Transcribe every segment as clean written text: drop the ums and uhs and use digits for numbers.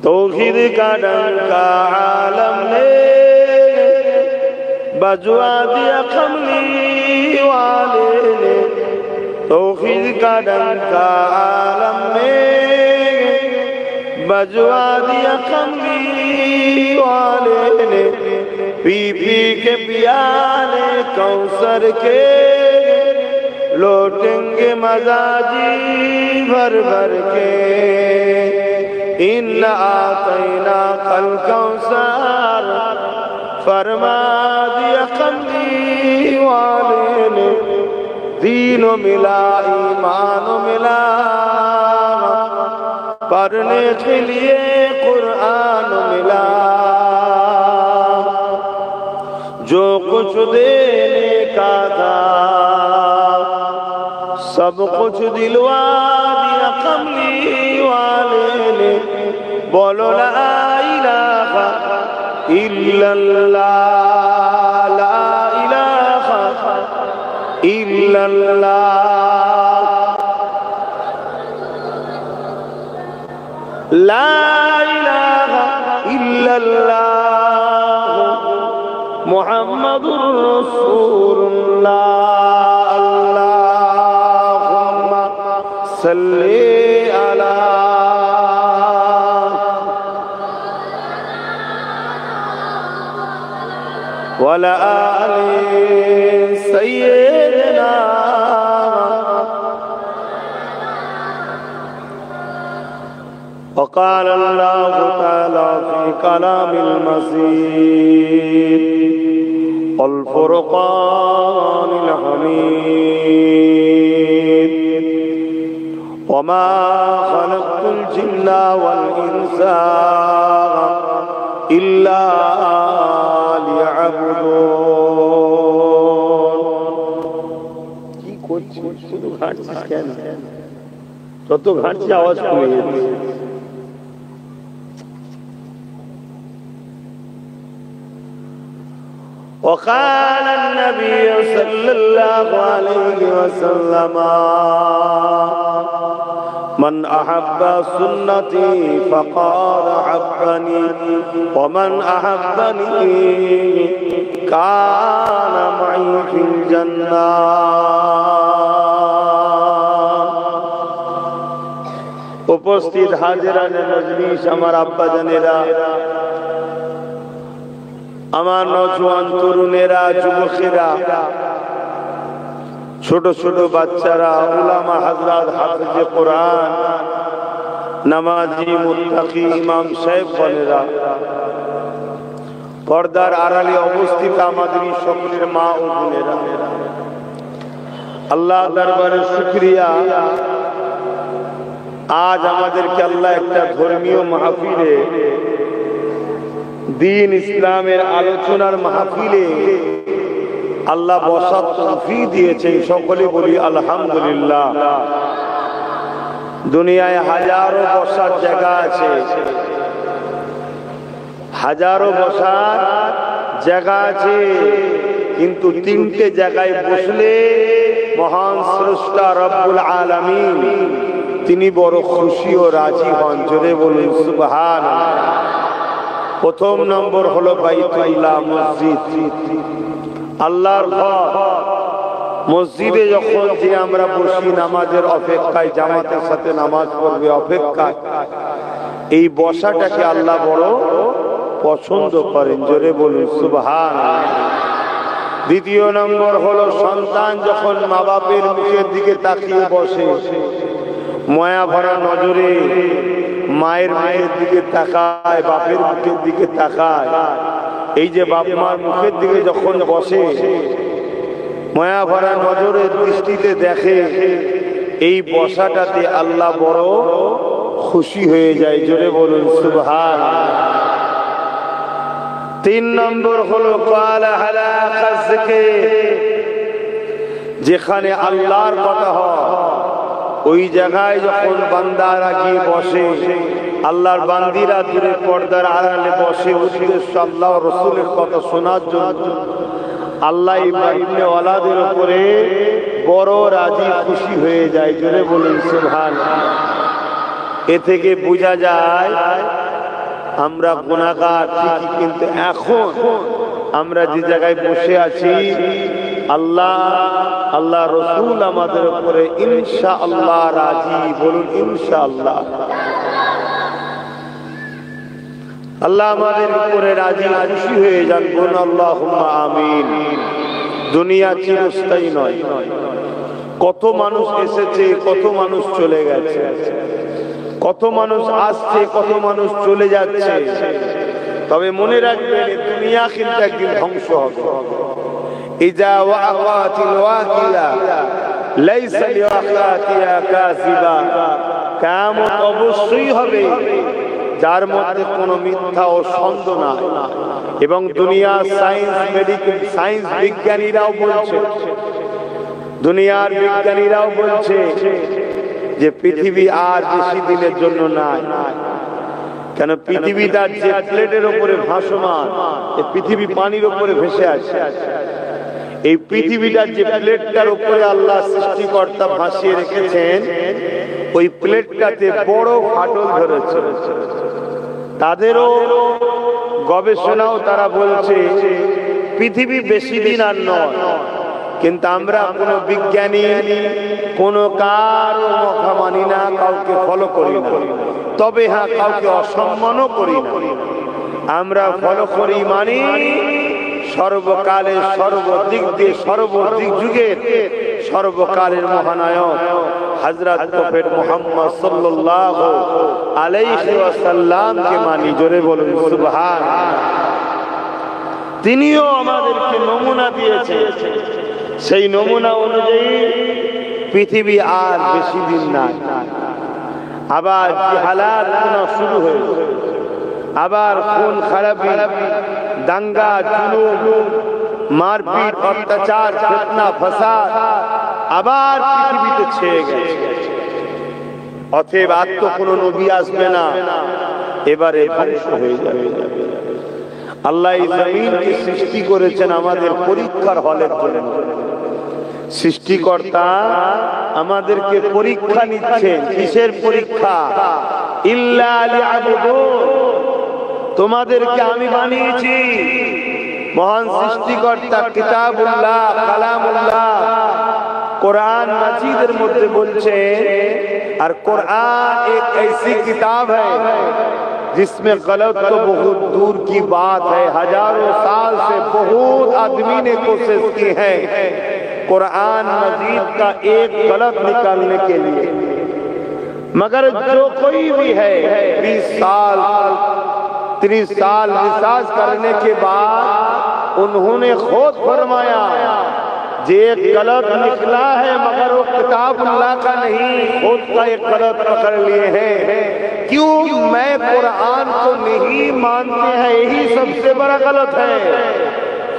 तौहीद का डंका आलम ने बजवा दिया कमली वाले ने, तौहीद का डंका आलम ने बजवा दिया कमली वाले ने, पी पी के पियाले कौसर के लौटेंगे मजाजी भर भर के। इन्ना आतैना कल कौसर फरमा दिया कमली वाले ने, दीनो मिला ईमानो मिला, पढ़ने के लिए कुरान मिला। जो कुछ देने का था सब कुछ दिलवा दिया कमली वाले ने। बोलो ला इलाहा इल्लल्लाह, ला इलाहा इल्लल्लाह, ला इलाहा इल्लल्लाह, मुहम्मदुर रसूलुल्लाह। अल्लाहुम्मा सल्ली अला वला आलि सय्यिदना। वक़ाल अल्लाहु तआला फ़ी कलामिल मजीद वल फ़ुरक़ानिल हमीद, वमा ख़लक़्तुल जिन्ना वल इंसा इल्ला लियअबुदून। কি করছিস? শুধু ঘাটছিস কেন? যত ঘাটছি আওয়াজ কমে যাচ্ছে। وقال النبي صلى الله عليه وسلم من أحب سنتي فقد أحبني ومن أحبني كان معي في الجنة। উপস্থিত হাজিরানে মজলিস, আমার আব্বা জানেরা, আমার নওজোয়ান তরুণেরা, যুবকেরা, ছোট ছোট বাচ্চারা, উলামা হযরত, হাফেজে কোরআন, নামাজি, মুত্তাকি, ইমাম সাহেব বলেরা, পর্দার আড়ালে অবস্থিত আমাদের সকলের মা ও বোনেরা, আল্লাহ দরবারে শুকরিয়া, আজ আমাদেরকে আল্লাহ একটা ধর্মীয় মাহফিলে, দিন ইসলামের আলোচনার মাহফিলে আল্লাহ বসার তৌফিক দিয়েছেন। সকলে বলি আলহামদুলিল্লাহ। দুনিয়ায় হাজারো বসার জায়গা আছে, হাজারো বসার জায়গা আছে, কিন্তু তিনটে জায়গায় বসলে মহান স্রষ্টা রব্বুল আলামিন তিনি বড় খুশি ও রাজি হন। জোরে বলুন সুবহানাল্লাহ। প্রথম নম্বর হলো বাইতুল্লাহ, মসজিদ, আল্লাহর ঘর। মসজিদে যখন যে আমরা বসি নামাজের অপেক্ষায়, জামাতের সাথে নামাজ পড়বে অপেক্ষায়, এই বসাটাকে আল্লাহ বড় পছন্দ করেন। জোরে বলুন সুবহানাল্লাহ। দ্বিতীয় নম্বর হলো সন্তান যখন মা বাপের মুখের দিকে তাকিয়ে বসে, মায়া ভরা নজরে মায়ের মুখের দিকে তাকায়, বাপের মুখের দিকে তাকায়, এই যে বাপ মার মুখের দিকে যখন বসে মায়া ভরা নজরের দৃষ্টিতে দেখে, এই বসাটাতে আল্লাহ বড় খুশি হয়ে যায়। জোরে বলুন সুবহানাল্লাহ। তিন নম্বর হলো যেখানে আল্লাহর কথা হয়, ওই জায়গায় যখন বান্দারা গিয়ে বসে, আল্লাহর বান্দিরা দূরে পর্দার আড়ালে বসে, উদ্দেশ্য আল্লাহ রাসূলের কথা শোনার জন্য, আল্লাহ ইব্রাহিম ওয়ালাদের উপরে বড় রাজি খুশি হয়ে যায়। জোরে বলুন সুবহানাল্লাহ। এ থেকে বোঝা যায় আমরা গুনাহগার ঠিকই, কিন্তু এখন আমরা যে জায়গায় বসে আছি আল্লাহ রসুল আমাদের উপরে ইনশাআল্লাহ রাজি। বলুন ইনশাআল্লাহ। আল্লাহ আমাদের উপরে রাজি খুশি হয়ে যান। বলুন আল্লাহুম্মা আমিন। দুনিয়া চিরস্থায়ী নয়। কত মানুষ এসেছে, কত মানুষ চলে গেছে, কত মানুষ আসছে, কত মানুষ চলে যাচ্ছে। তবে মনে রাখবেন দুনিয়া কিন্তু একদিন ধ্বংস হবে। ইজা ওয়াকাতিল ওয়াকিলা লাইসা লিওয়াকাতিহা কাযিবা। কিয়ামত অবশ্যই হবে, যার মধ্যে কোনো মিথ্যা ও সন্দেহ নাই। এবং দুনিয়া সায়েন্স বিজ্ঞানীরাও বলছে, দুনিয়ার বিজ্ঞানীরাও বলছে যে পৃথিবী আর বেশি দিনের জন্য নাই। কেন? পৃথিবীটা যে প্লেটের উপরে ভাসমান, এই পৃথিবী পানির উপরে ভেসে আছে। এই পৃথিবীটার যে প্লেটটার উপরে আল্লাহ সৃষ্টিকর্তা ভাসিয়ে রেখেছেন, ওই প্লেটটাতে বড় ফাটল ধরেছে। তাদেরও গবেষণাও তারা বলছে পৃথিবী বেশি দিন আর নয়। কিন্তু আমরা কোন বিজ্ঞানী, কোন কারো কথা মানি না, কাউকে ফলো করি না। তবে হ্যাঁ, কাউকে অসম্মানও করি না। আমরা ফলো করি মানি সর্বকালে, সর্বদিক দিয়ে, সর্বদিক যুগের, সর্বকালের মহানায়ক হযরত প্রফেট মুহাম্মদ সাল্লাল্লাহু আলাইহি ওয়াসাল্লামকে মানি। জোরে বলুন সুবহানাল্লাহ। তিনিও আমাদেরকে নমুনা দিয়েছেন। সেই নমুনা অনুযায়ী পৃথিবী আর বেশি দিন নাই। আবার জিহালাত শুরু হয়েছে, আবার খুন খারাপি, দাঙ্গা, জুলুম, মারপিট, অত্যাচার, ফিতনা, ফাসাদ আবার পৃথিবীতে ছেয়ে গেছে। অতএব আর তো কোনো নবী আসবে না, এবারে ধ্বংস হয়ে যাবে। আল্লাহ এই জমিনকে সৃষ্টি করেছেন আমাদের পরীক্ষার হলের জন্য। সৃষ্টিকর্তা আমাদেরকে পরীক্ষা নিচ্ছেন। কিসের পরীক্ষা? ইল্লা লিয়াবুদুন। তোমাদেরকে আমি বানিয়েছি। মহান সৃষ্টিকর্তা কিতাবুল্লাহ, কালামুল্লাহ, कुरान मजीদের মধ্যে বলছে और कुरान एक ऐसी किताब है जिसमें गलत तो बहुत दूर की बात है। हजारों साल से बहुत आदमी ने कोशिश की है कुरान मजीद का एक गलत निकालने के लिए, मगर जो कोई भी है 20 साल 30 साल रिसर्च करने के बाद उन्होंने खुद फरमाया जे गलत निकला है, मगर वो किताब अल्लाह का नहीं, खुद का एक गलत पकड़ लिए हैं। क्यों? मैं कुरान को नहीं मानते हैं, यही सबसे बड़ा गलत है।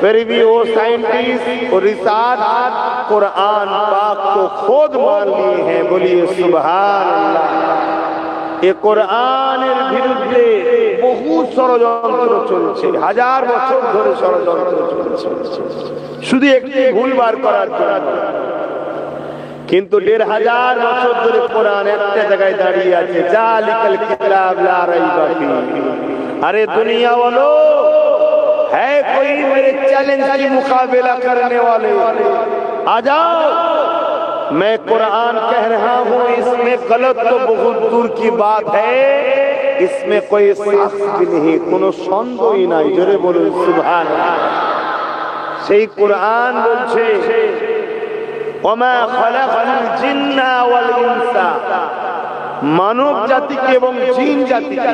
फिर भी वो साइंटिस्ट और रिसर्च कुरान पाक को खुद मान लिए हैं। बोलिए सुभान अल्लाह। ये कुराনের বিরুদ্ধে বহু ষড়যন্ত্র চলছে, হাজার বছর ধরে ষড়যন্ত্র চলছে শুধু একটি ভুল বার করার জন্য। কিন্তু 1500 বছর ধরে কোরআন একটা জায়গায় দাঁড়িয়ে আছে, জালিকাল কিতাব লা রাইবা ফি। अरे दुनिया वालों, है कोई मेरे चैलेंज का मुकाबला करने वाले? आ जाओ। मैं कुरान कह रहा हूँ, इसमें गलत तो बहुत दूर की बात है, इसमें कोई शक भी नहीं, कोनो संदेह ही नहीं। जोरे बोलो सुभान अल्लाह। সেই কুরআন বলছে ওমা খালাকাল জিন্না ওয়াল ইনসা, মানব জাতিকে এবং জিন জাতিকে,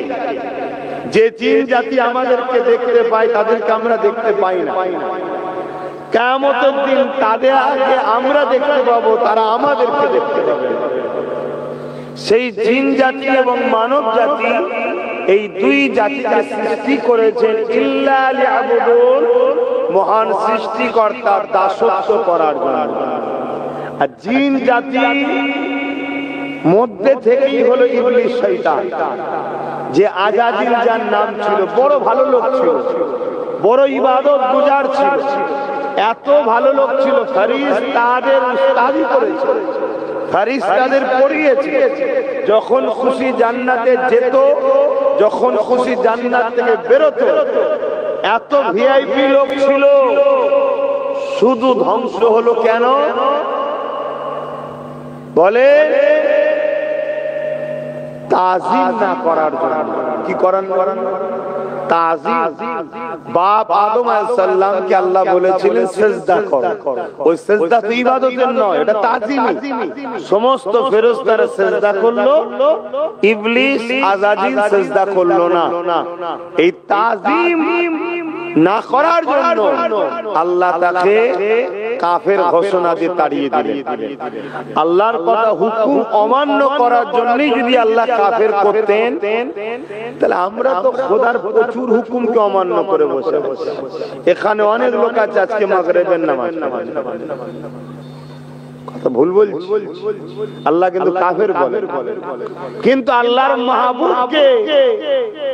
যে জিন জাতি আমাদেরকে দেখতে পায় তাদেরকে আমরা দেখতে পাই না। কিয়ামতের দিন তাদের আগে আমরা দেখতে পাবো, তারা আমাদেরকে দেখতে পাবে। সেই জিন জাতি এবং মানব জাতি, এই দুই জাতিকে সৃষ্টি করেছেন ইল্লা লিয়াবুদুন, মহান সৃষ্টিকর্তার দাসত্ব করার জন্য। আর জিন জাতি মধ্যে থেকেই হলো ইবলিস শয়তান, যে আজাজিল যার নাম ছিল, বড় ভালো লোক ছিল, বড় ইবাদত গুজার ছিল, এত ভালো লোক ছিল ফেরেশতাদের উস্তাদি করেছে, ফেরেশতাদের পড়িয়েছে। যখন খুশি জান্নাতে যেত, যখন খুশি জান্নাত থেকে বেরোতো, এত ভিআইপি লোক ছিল, শুধু ধ্বংস হলো কেন বলে? তাজিম না করার জন্য। কি করার? তাজিম। বাপ আদম আলাইহিস সালামকে আল্লাহ বলেছিলেন সিজদা করো, ওই সিজদা তো ইবাদতের নয়, এটা তাজিমি। সমস্ত ফেরেশতারা সিজদা করলো, ইবলিস আজাজিল সিজদা করলো না। এই তাজিম না করার জন্য আল্লাহ তাকে কাফের ঘোষণা দিয়ে তাড়িয়ে দিলেন। আল্লাহর কথা হুকুম অমান্য করার জন্যই যদি আল্লাহ কাফের করতেন, তাহলে আমরা তো খোদার প্রচুর হুকুমকে অমান্য করে বসে বসে। এখানে অনেক লোক আছে আজকে মাগরিবের নামাজ, ভুল বলছি, আল্লাহ কিন্তু কাফের বলে, কিন্তু আল্লাহর মাহবুবকে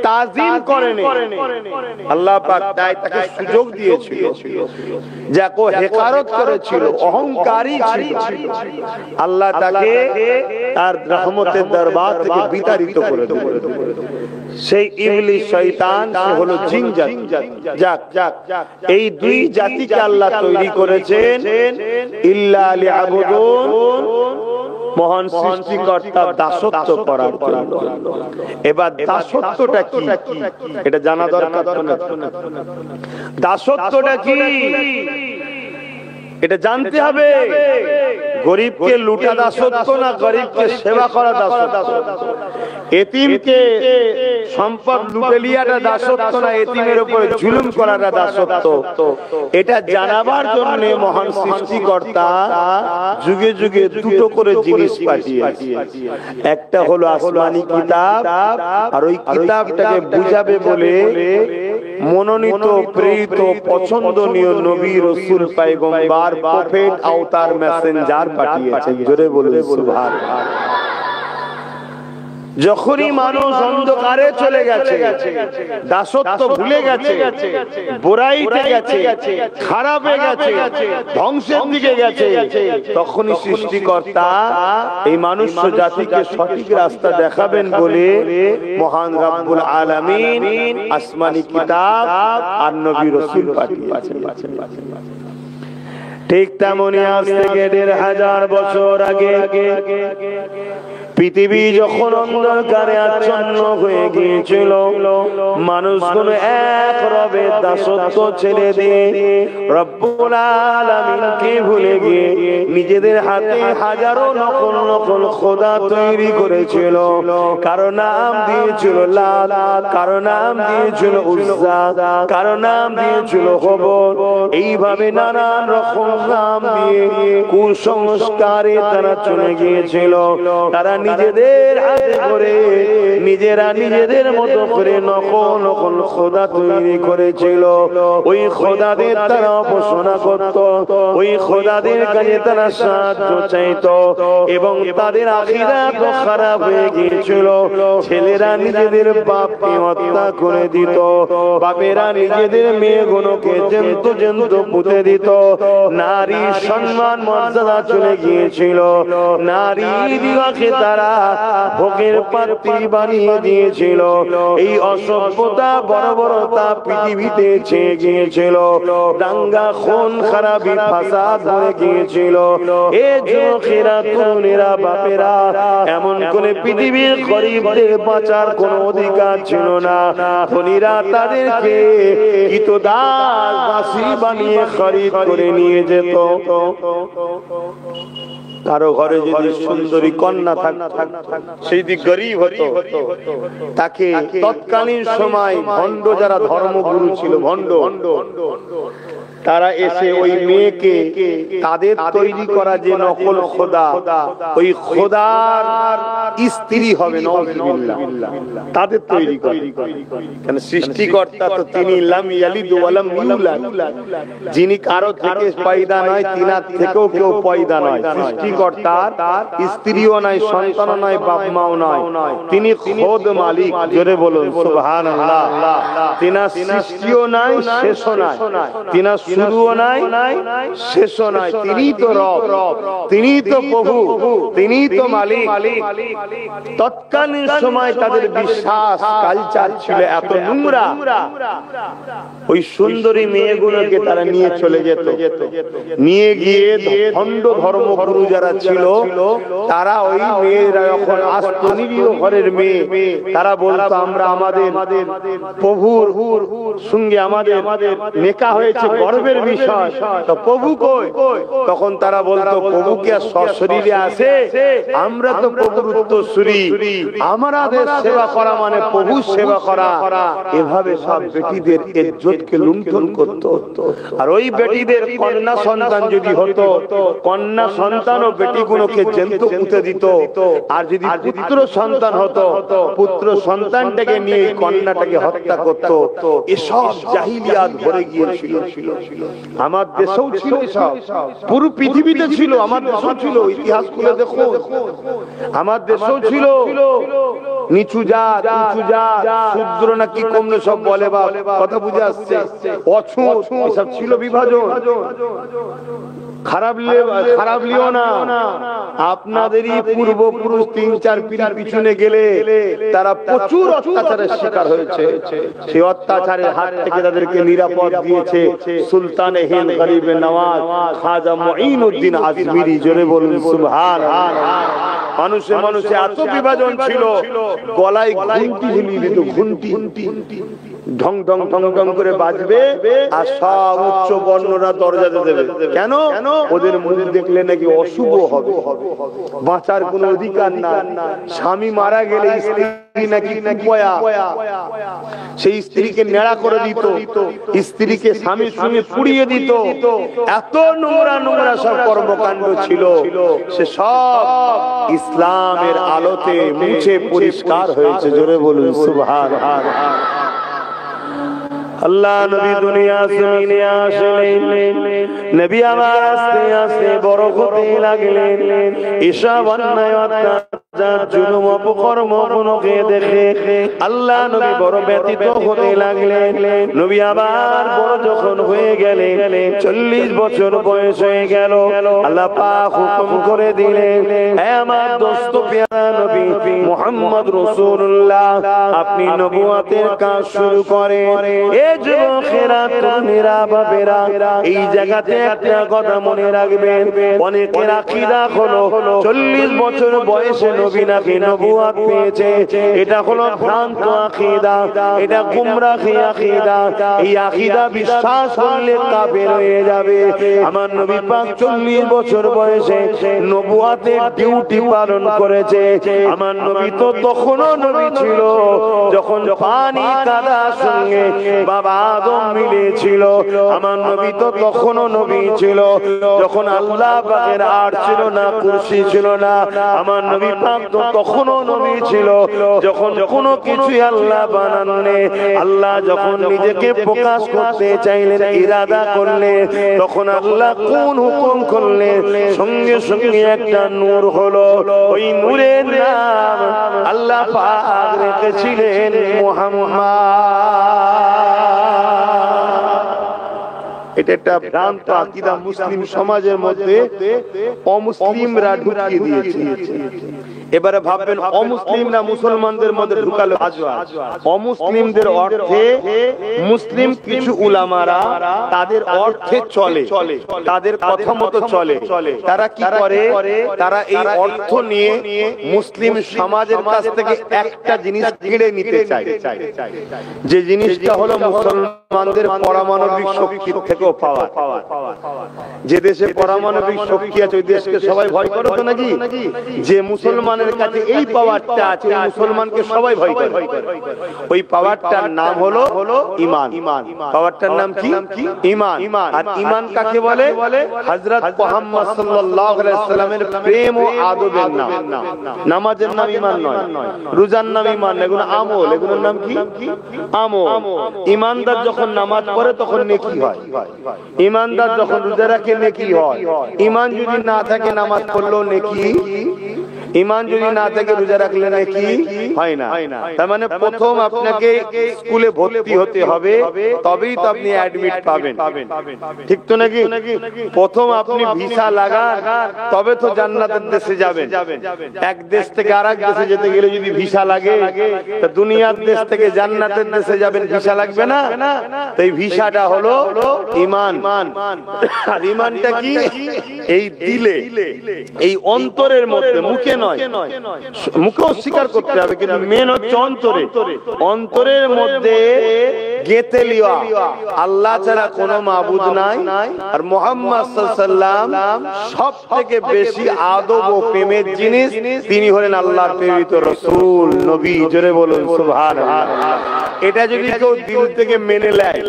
তাজিম করেনি। আল্লাহ পাক তাকে সুযোগ দিয়েছিল, যাকে হেকারত করেছিল, অহংকারী ছিল, আল্লাহ তাকে তার রহমতের দরবার থেকে বিতাড়িত করে দিলেন। সেই ইবলিস শয়তান, সে হলো জিন জাতি। যাক, এই দুই জাতিকে আল্লাহ তৈরি করেছেন ইল্লা লিয়াবুদুন, মহান সৃষ্টিকর্তার দাসত্ব করার জন্য। এবার দাসত্বটা কি এটা জানা দরকার। দাসত্বটা কি এটা জানতে হবে। গরিবকে লুটা দাসত্ব না, গরিবকে সেবা করা দাসত্ব। এতিমকে সম্পদ লুটে লিয়াটা দাসত্ব না, এতিমের উপরে জুলুম করাটা দাসত্ব। এটা জানাবার জন্য মহান সৃষ্টিকর্তা যুগে যুগে দুটো করে জিনিস পাঠিয়েছে। একটা হলো আসমানি কিতাব, আর ওই কিতাবটাকে বুঝাবে বলে মনোনীত, প্রেরিত, পছন্দনীয় নবী, রাসূল, পয়গম্বর, প্রফেট, আওতার, মেসেঞ্জার পাঠিয়েছেন। জোরে বলুন সুবহানাল্লাহ। যখনই মানুষ অন্ধকারে চলে গেছে, দাসত্ব ভুলে গেছে, বুরাইতে গেছে, খারাপে গেছে, ধ্বংসের দিকে গেছে, তখনই সৃষ্টিকর্তা এই মানুষ জাতিকে সঠিক রাস্তা দেখাবেন বলে মহান রব্বুল আলামিন আসমানি কিতাব আর নবী রাসূল পাঠিয়েছেন। ঠিক তেমনি আজ থেকে ১৫০০ বছর আগে পৃথিবী যখন অন্ধকারে আচ্ছন্ন হয়ে গিয়েছিল, মানুষগুলো এক রবের দাসত্ব ছেড়ে দিয়ে রব্বুল আলামিনকে ভুলে গিয়ে নিজেদের হাতে হাজারো নকল নকল খোদা তৈরি করেছিল। কারো নাম দিয়েছিল লাত, কারো নাম দিয়েছিল উজ্জা, কারো নাম দিয়েছিল হুবল। এইভাবে নানান রকম নাম দিয়ে কুসংস্কারে তারা চলে গিয়েছিল। তারা নিজেদের হাতে করে নিজেরা নিজেদের মতো করে নকল নকল খোদা তৈরি করেছিল। ওই খোদাদের তারা উপাসনা করত, ওই খোদাদের কাছে তারা সাহায্য চাইত, এবং তাদের আখিরাত খারাপ হয়ে গিয়েছিল। ছেলেরা নিজেদের বাপকে হত্যা করে দিত, বাপেরা নিজেদের মেয়েগুলোকে জ্যান্ত জ্যান্ত পুঁতে দিত। নারী সম্মান মর্যাদা চলে গিয়েছিল, নারী দিবাকে তারা ভোগের পাত্রী বানিয়ে দিয়েছিল। এই অসভ্যতা বর্বরতা পৃথিবীতে ছেয়ে গিয়েছিল। দাঙ্গা, খুন খারাপি, ফাসাদ হয়ে গিয়েছিল। এ যুবকেরা, তরুণেরা, বাপেরা এমন করে পৃথিবীর গরিবদের বাঁচার কোনো অধিকার ছিল না। ধনীরা তাদেরকে কৃতদাস দাসী বানিয়ে খরিদ করে নিয়ে যেত। কারো ঘরে যদি সুন্দরী কন্যা থাকত, সেই দিক গরিব হতো, তাকে তৎকালীন সময় ভণ্ড, যারা ধর্মগুরু ছিল, ভণ্ড, তারা এসে ওই মেয়েকে তাদের তৈরি করা যে নকল খোদা, ওই খোদার স্ত্রী হবে, নাউযুবিল্লাহ, তাদের তৈরি করে। কেন? সৃষ্টিকর্তা তো তিনি লাম ইয়ালিদ ওয়া লাম ইউলাদ, যিনি কারো থেকে পয়দা নয়, তিনার থেকেও কেউ পয়দা নয়। সৃষ্টিকর্তার স্ত্রীও নয়, সন্তানও নয়, বাপ মাও নয়, তিনি খোদ মালিক। জোরে বলুন সুবহানাল্লাহ। তিনার সৃষ্টিও নাই, শেষও নাই, তিনার শুরুও নাই শেষও নাই। তিনিই তো রব, তিনিই তো প্রভু, তিনিই তো মালিক। তৎকালীন সময় তাদের বিশ্বাস কালচার ছিল এত নোংরা, ওই সুন্দরী মেয়েগুলোকে তারা নিয়ে চলে যেত, নিয়ে গিয়ে ভণ্ড ধর্মগুরু যারা ছিল তারা ওই মেয়েরা যখন আসতো, নিরীহ ঘরের মেয়ে, তারা বলতো আমরা আমাদের প্রভুর সঙ্গে আমাদের নেকা হয়েছে, গর্বের বিষয়, তো প্রভু কই? তখন তারা বলতো প্রভু কি আর সশরীরে আসে? আমরা তো প্রভুর উত্তরসূরি, আমাদের সেবা করা মানে প্রভু সেবা করা। এভাবে সব বেটিদের ইজ্জতকে লুণ্ঠন করত। আর ওই বেটিদের কন্যা সন্তান যদি হতো, কন্যা সন্তান ও বেটিগুলোকে জ্যান্ত পুঁতে দিত। আর যদি পুত্র সন্তান হতো, পুত্র সন্তানটাকে নিয়ে কন্যাটাকে হত্যা করত। এসব জাহিলিয়াত ভরে গিয়েছিল। আমার দেশেও ছিল, সব পুরো পৃথিবীতে ছিল, আমার দেশেও ছিল। ইতিহাস খুলে দেখো, আমার দেশেও ছিল। নিচু জাত, উঁচু জাত, শূদ্র না কি কমলে সব বলে, বা কথা বুঝে আসছে, অছুঁত, এসব ছিল বিভাজন। খারাপ লিও না, আপনাদেরই পূর্বপুরুষ ৩-৪ পিঢ়ি পিছনে গেলে তারা প্রচুর অত্যাচারের শিকার হয়েছে। সেই অত্যাচারের হাত থেকে তাদেরকে নিরাপদ দিয়েছে সুলতানে হিন্দ গরিবে নওয়াজ খাজা মুঈনুদ্দিন আজমিরি। জোরে বলুন সুবহানাল্লাহ। মানুষে মানুষে এত বিভাজন ছিল, গলায় ঘুন্টি ঝুলিয়ে দিত, ঘুন্টি ঢং ঢং ঢং ঢং করে বাজবে, আর সব উচ্চ বর্ণরা দরজাতে দেবে। কেন? ওদের মুখ দেখলে নাকি অশুভ হবে, বাঁচার কোনো অধিকার না। স্বামী মারা গেলে স্ত্রী নাকি কুপয়া, সেই স্ত্রীকে নেড়া করে দিত, স্ত্রীকে স্বামীর সঙ্গে পুড়িয়ে দিত। এত নোংরা নোংরা সব কর্মকাণ্ড ছিল, সে সব ইসলামের আলোতে মুছে পরিষ্কার হয়েছে। জোরে বলুন সুবহানাল্লাহ। আল্লাহ নবী দুনিয়া জমিনে আসলেন, নবী আমার আস্তে আস্তে বড় হতে লাগলেন। এসব অন্যায় অত্যাচার জুলুম অপকর্মগুলোকে দেখে আল্লাহ নবী বড় ব্যথিত হতে লাগলেন। নবী আবার বড় যখন হয়ে গেলেন, 40 বছর বয়স হয়ে গেল, আল্লাহ পাক হুকুম করে দিলেন, হে আমার দোস্ত পেয়ারা নবী মুহাম্মদ রাসূলুল্লাহ, আপনি নবুয়তের কাজ শুরু করেন। যুবকেরা, তরুণেরা, বাবেরা, এই জায়গাতে একটা কথা মনে রাখবেন, অনেকের আকীদা হলো 40 বছর বয়সে নবী নাকি নবুয়ত পেয়েছে। এটা হলো ভ্রান্ত আকীদা, এটা গুমরাহি আকীদা। এই আকীদা বিশ্বাস করলে কাফের হয়ে যাবে। আমার নবী পাক 40 বছর বয়সে নবুয়তের ডিউটি পালন করেছে। আমার নবী তো তখনও নবী ছিল যখন পানি কাদার সঙ্গে বাবা আদম মিলেছিল। আমার নবী তো তখনও নবী ছিল যখন আল্লাহ পাকের আরশ ছিল না, কুরসি ছিল না। আমার নবী পাক তো তখনও নবী ছিল যখন কোনো কিছু আল্লাহ বানাননি। আল্লাহ যখন নিজেকে প্রকাশ করতে চাইলেন, ইরাদা করলেন, তখন আল্লাহ কোন হুকুম করলেন, সঙ্গে সঙ্গে একটা নূর হলো। ওই নূরের নাম আল্লাহ পাক রেখেছিলেন মুহাম্মদ। এটা একটা ভ্রান্ত আকীদা মুসলিম সমাজের মধ্যে অমুসলিমরা ঢুকিয়ে দিয়েছে। এবারে ভাববেন অমুসলিমরা মুসলমানদের মধ্যে ঢুকালো। অমুসলিমদের অর্থে মুসলিম কিছু উলামারা তাদের অর্থে চলে, তাদের কথা মতো চলে। তারা কি করে? তারা এই অর্থ নিয়ে মুসলিম সমাজের কাছ থেকে একটা জিনিস কেড়ে নিতে চায়, যে জিনিসটা হলো মুসলমানদের পারমাণবিক শক্তির থেকেও পাওয়ার। যে দেশে পারমাণবিক শক্তি আছে ওই দেশকে সবাই ভয় করে তো নাকি? যে মুসলমানের কাছে এই পাওয়ারটা আছে, মুসলমানকে সবাই ভয় করে। ওই পাওয়ারটার নাম হলো ঈমান। পাওয়ারটার নাম কি? ঈমান। আর ঈমান কাকে বলে? হযরত মুহাম্মদ সাল্লাল্লাহু আলাইহি ওয়াসাল্লামের প্রেম ও আদবের নাম। নামাজের নাম ঈমান নয়, রোজার নাম ঈমান, এগুলো আমল। এগুলোর নাম কি? আমল। ঈমানদার যখন নামাজ পড়ে তখন নেকি হয়, ঈমানদার যখন রোজা রাখে নেকি হয়। ঈমান যদি না থাকে নামাজ পড়লেও নেকি ইমান যদি না থাকে রোজা রাখলে নাকি হয় না। তার মানে প্রথম আপনাকে স্কুলে ভর্তি হতে হবে, তবেই তো আপনি অ্যাডমিট পাবেন, ঠিক তো নাকি? প্রথম আপনি ভিসা লাগান, তবে তো জান্নাতের দেশে যাবেন। এক দেশ থেকে আরেক দেশে যেতে গেলে যদি ভিসা লাগে, তা দুনিয়ার দেশ থেকে জান্নাতের দেশে যাবেন, ভিসা লাগবে না? তো এই ভিসাটা হলো ঈমান। আর ঈমানটা কি? এই দিলে, এই অন্তরের মধ্যে, মুখে নয়। মুখেও স্বীকার করতে হবে, কিন্তু মেন হচ্ছে অন্তরে। অন্তরের মধ্যে গেঁথে লিয়া আল্লাহ ছাড়া কোনো মাবুদ নাই, আর মুহাম্মদ সাল্লাল্লাহু আলাইহি ওয়াসাল্লাম সবথেকে বেশি আদব ও প্রেমের জিনিস, তিনি হলেন আল্লাহর প্রেরিত রাসূল, নবী। জোরে বলুন সুবহানাল্লাহ। এটা যদি কেউ দিল থেকে মেনে নেয়,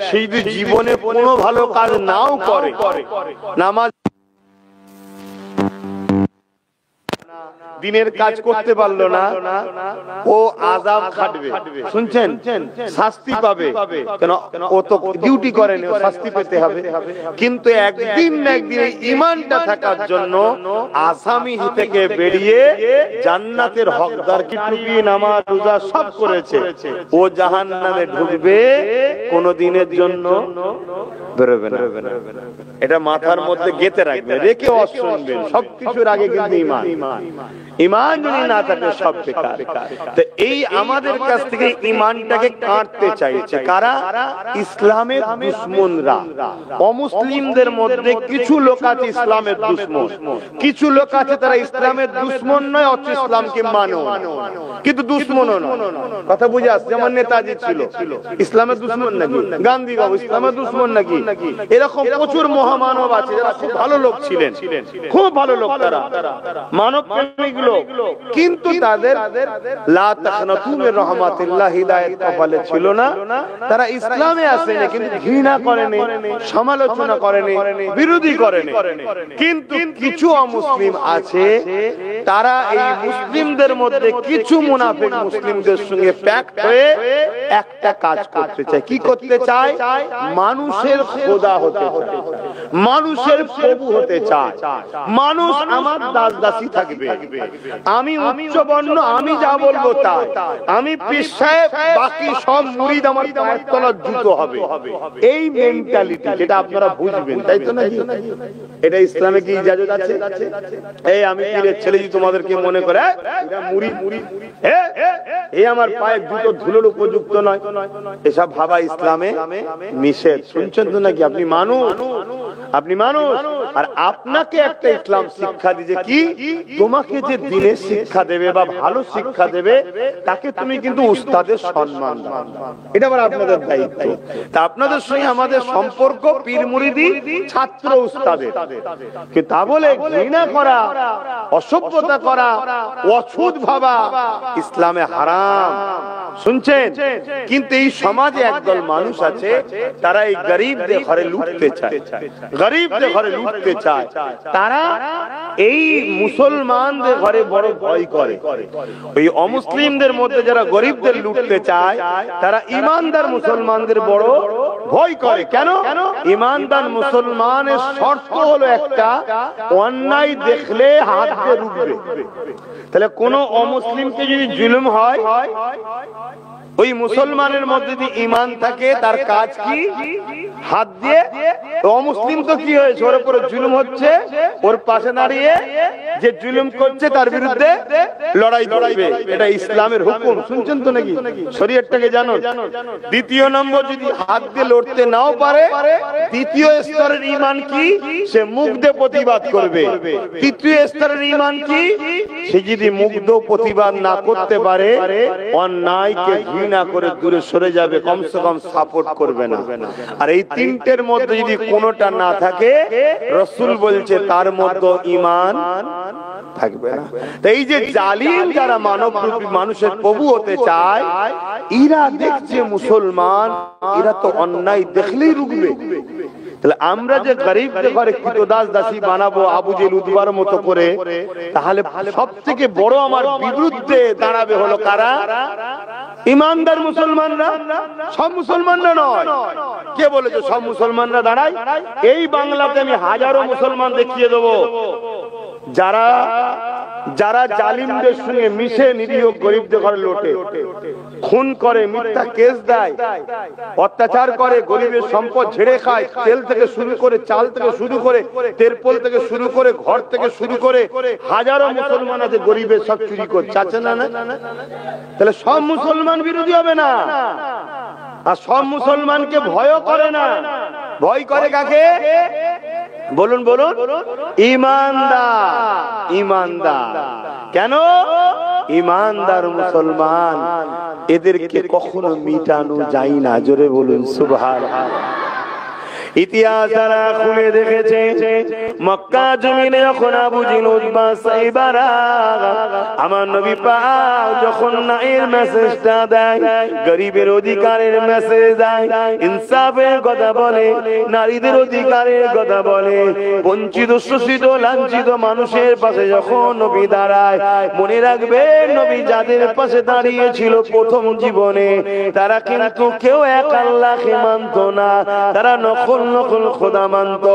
সেই যদি জীবনে কোনো ভালো কাজ নাও করে, নামাজ দিনের কাজ করতে পারলো না, ও আযাব খাটবে, শুনছেন? শাস্তি পাবে। কেন? ও তো ডিউটি করেনি, ও শাস্তি পেতে হবে। কিন্তু একদিন না একদিন ঈমানটা থাকার জন্য আসামি থেকে বেরিয়ে জান্নাতের হকদার কি টুপি, নামাজ, রোজা সব করেছে, ও জাহান্নামে ঢুকবে, কোনো দিনের জন্য বেরোবে না। এটা মাথার মধ্যে গেঁথে রাখবে, রেখে শুনবেন। সবকিছুর আগে কিন্তু ঈমান। ঈমান যদি না থাকে সব বেকার। তো এই আমাদের কাছ থেকে ঈমানটাকে কাটতে চাইছে কারা? ইসলামের দুশমনরা। অমুসলিমদের মধ্যে কিছু লোক আছে ইসলামের দুশমন, কিছু লোক আছে তারা ইসলামের দুশমন নয়, অথচ ইসলামকে মানে, কিন্তু দুশমনও নয়। কথা বুঝে আসছে? যেমন নেতাজি ছিল ইসলামের দুশমন নাকি? গান্ধী বাবু ইসলামের দুশমন নাকি? এরকম প্রচুর মহামানব আছে যারা খুব ভালো লোক ছিলেন, খুব ভালো লোক, তারা মানব প্রেমিক লোক, কিন্তু তাদের লা তাকনাতু মির রাহমাতিল্লাহ হিদায়াত কপালে ছিল না। তারা ইসলামে আসেনি, কিন্তু ঘৃণা করেনি, সমালোচনা করেনি, বিরোধী করেনি। কিন্তু কিছু অমুসলিম আছে, তারা এই মুসলিমদের মধ্যে কিছু মুনাফিক মুসলিমদের সঙ্গে প্যাক্ট হয়ে একটা কাজ করতে চায়। কি করতে চায়? মানুষের খোদা হতে চায়, মানুষের প্রভু হতে চায়। মানুষ আমার দাস দাসী থাকবে, আমি উচ্চ বর্ণ, আমি যা বলবো তাই, আমি পীর সাহেব, বাকি সব মুরিদ আমার পায়ের তলার জুতো হবে। এই মেন্টালিটি, যেটা আপনারা বুঝবেন, তাই তো নাকি? এটা ইসলামে কি ইজাজত আছে? এই আমি পীরের ছেলে, যদি তোমাদেরকে মনে করে এটা মুরিদ, এই আমার পায়ের জুতো ধুলোর উপযুক্ত নয়, এসব ভাবা ইসলামে নিষেধ। শুনছেন তো নাকি? আপনি মানুষ, আপনি মানুষ, আর আপনাকে একটা ইসলাম শিক্ষা দিয়েছে কি? তোমাকে যে দিনের শিক্ষা দেবে বা ভালো শিক্ষা দেবে, তাকে তুমি কিন্তু উস্তাদের সম্মান দাও। এটা আবার আপনাদের দায়িত্ব। তা আপনাদের সঙ্গে আমাদের সম্পর্ক পীর মুরিদি, ছাত্র উস্তাদের। কিন্তু তা বলে ঘৃণা করা, অসভ্যতা করা, অছুত ভাবা ইসলামে হারাম। শুনছেন? কিন্তু এই সমাজে একদল মানুষ আছে, তারা এই গরিবদের ঘরে লুটতে চায়, গরিবদের ঘরে লুটতে চায়। তারা এই মুসলমানদের ঘরে বড় ভয় করে। ওই অমুসলিমদের মধ্যে যারা গরিবদের লুটতে চায়, তারা ইমানদার মুসলমানদের বড় ভয় করে। কেন? ইমানদার মুসলমানের শর্ত হলো একটা, অন্যায় দেখলে হাত দিয়ে রুখবে। তাহলে কোন অমুসলিমকে যদি জুলুম হয়, ওই মুসলমানের মধ্যে যদি ঈমান থাকে, তার কাজ কি? হাত দিয়ে। অমুসলিম তো কি হয়েছে? ওর উপরে জুলুম হচ্ছে, ওর পাশে দাঁড়িয়ে যে জুলুম করছে তার বিরুদ্ধে লড়াই করবে। এটা ইসলামের হুকুম। শুনছেন তো নাকি? শরীয়তটাকে জানো। দ্বিতীয় নম্বর, যদি হাত দিয়ে লড়তে নাও পারে, দ্বিতীয় স্তরের ঈমান কি? সে মুখ দিয়ে প্রতিবাদ করবে। তৃতীয় স্তরের ঈমান কি? সে যদি মুখ দিয়ে প্রতিবাদ না করতে পারে, অন্যায়কে ঘৃণা করে দূরে সরে যাবে, কমসে কম সাপোর্ট করবে না। আর এই তিনটের মধ্যে যদি কোনোটা না থাকে, রাসূল বলছে তার মধ্যে ঈমান থাকবে না। এই যে জালিম যারা মানবরূপী মানুষের প্রভু হতে চায়, এরা দেখছে মুসলমান, এরা তো অন্যায় দেখলেই রুখবে। তাহলে আমরা যে গরিবদের ঘরে কৃতদাস দাসী বানাবো আবু জেল উদ্বার মতো করে, তাহলে সব থেকে বড় আমার বিরুদ্ধে দাঁড়াবে হলো কারা? ইমানদার মুসলমানরা। সব মুসলমানরা নয়। কে বলেছে সব মুসলমানরা দাঁড়ায়? এই বাংলাতে আমি হাজারো মুসলমান দেখিয়ে দেবো যারা যারা জালিমদের সঙ্গে মিশে নিরীহ গরিবদের ঘরে লোটে, খুন করে, মিথ্যা কেস দেয়, অত্যাচার করে, গরিবের সম্পদ ঝেড়ে খায়, তেল থেকে শুরু করে, চাল থেকে শুরু করে, তেরপল থেকে শুরু করে, ঘর থেকে শুরু করে, হাজারো মুসলমান আছে গরিবের সব চুরি করছে, আছে না? তাহলে সব মুসলমান বিরোধী হবে না, আর সব মুসলমানকে ভয় করে না। ভয় করে কাকে? বলুন বলুন, ঈমানদার। ঈমানদার কেন? ঈমানদার মুসলমান, এদেরকে কখনো মিটানো যায় না। জোরে বলুন সুবহানাল্লাহ। ইতিহাস তারা খুলে দেখেছে, মক্কা জমিনে যখন আবু জিহল উতবা সাইবারা আমার নবী পাক যখন নাইর মেসেজটা দেয়, গরিবের অধিকারের মেসেজ দেয়, ইনসাফের কথা বলে, নারীদের অধিকারের কথা বলে, বঞ্চিত শোষিত লাঞ্ছিত মানুষের পাশে যখন নবী দাঁড়ায়, মনে রাখবে নবী যাদের পাশে দাঁড়িয়েছিল প্রথম জীবনে, তারা কিন্তু কেউ এক আল্লাহকে মানত না, তারা নকল খোদা মানত,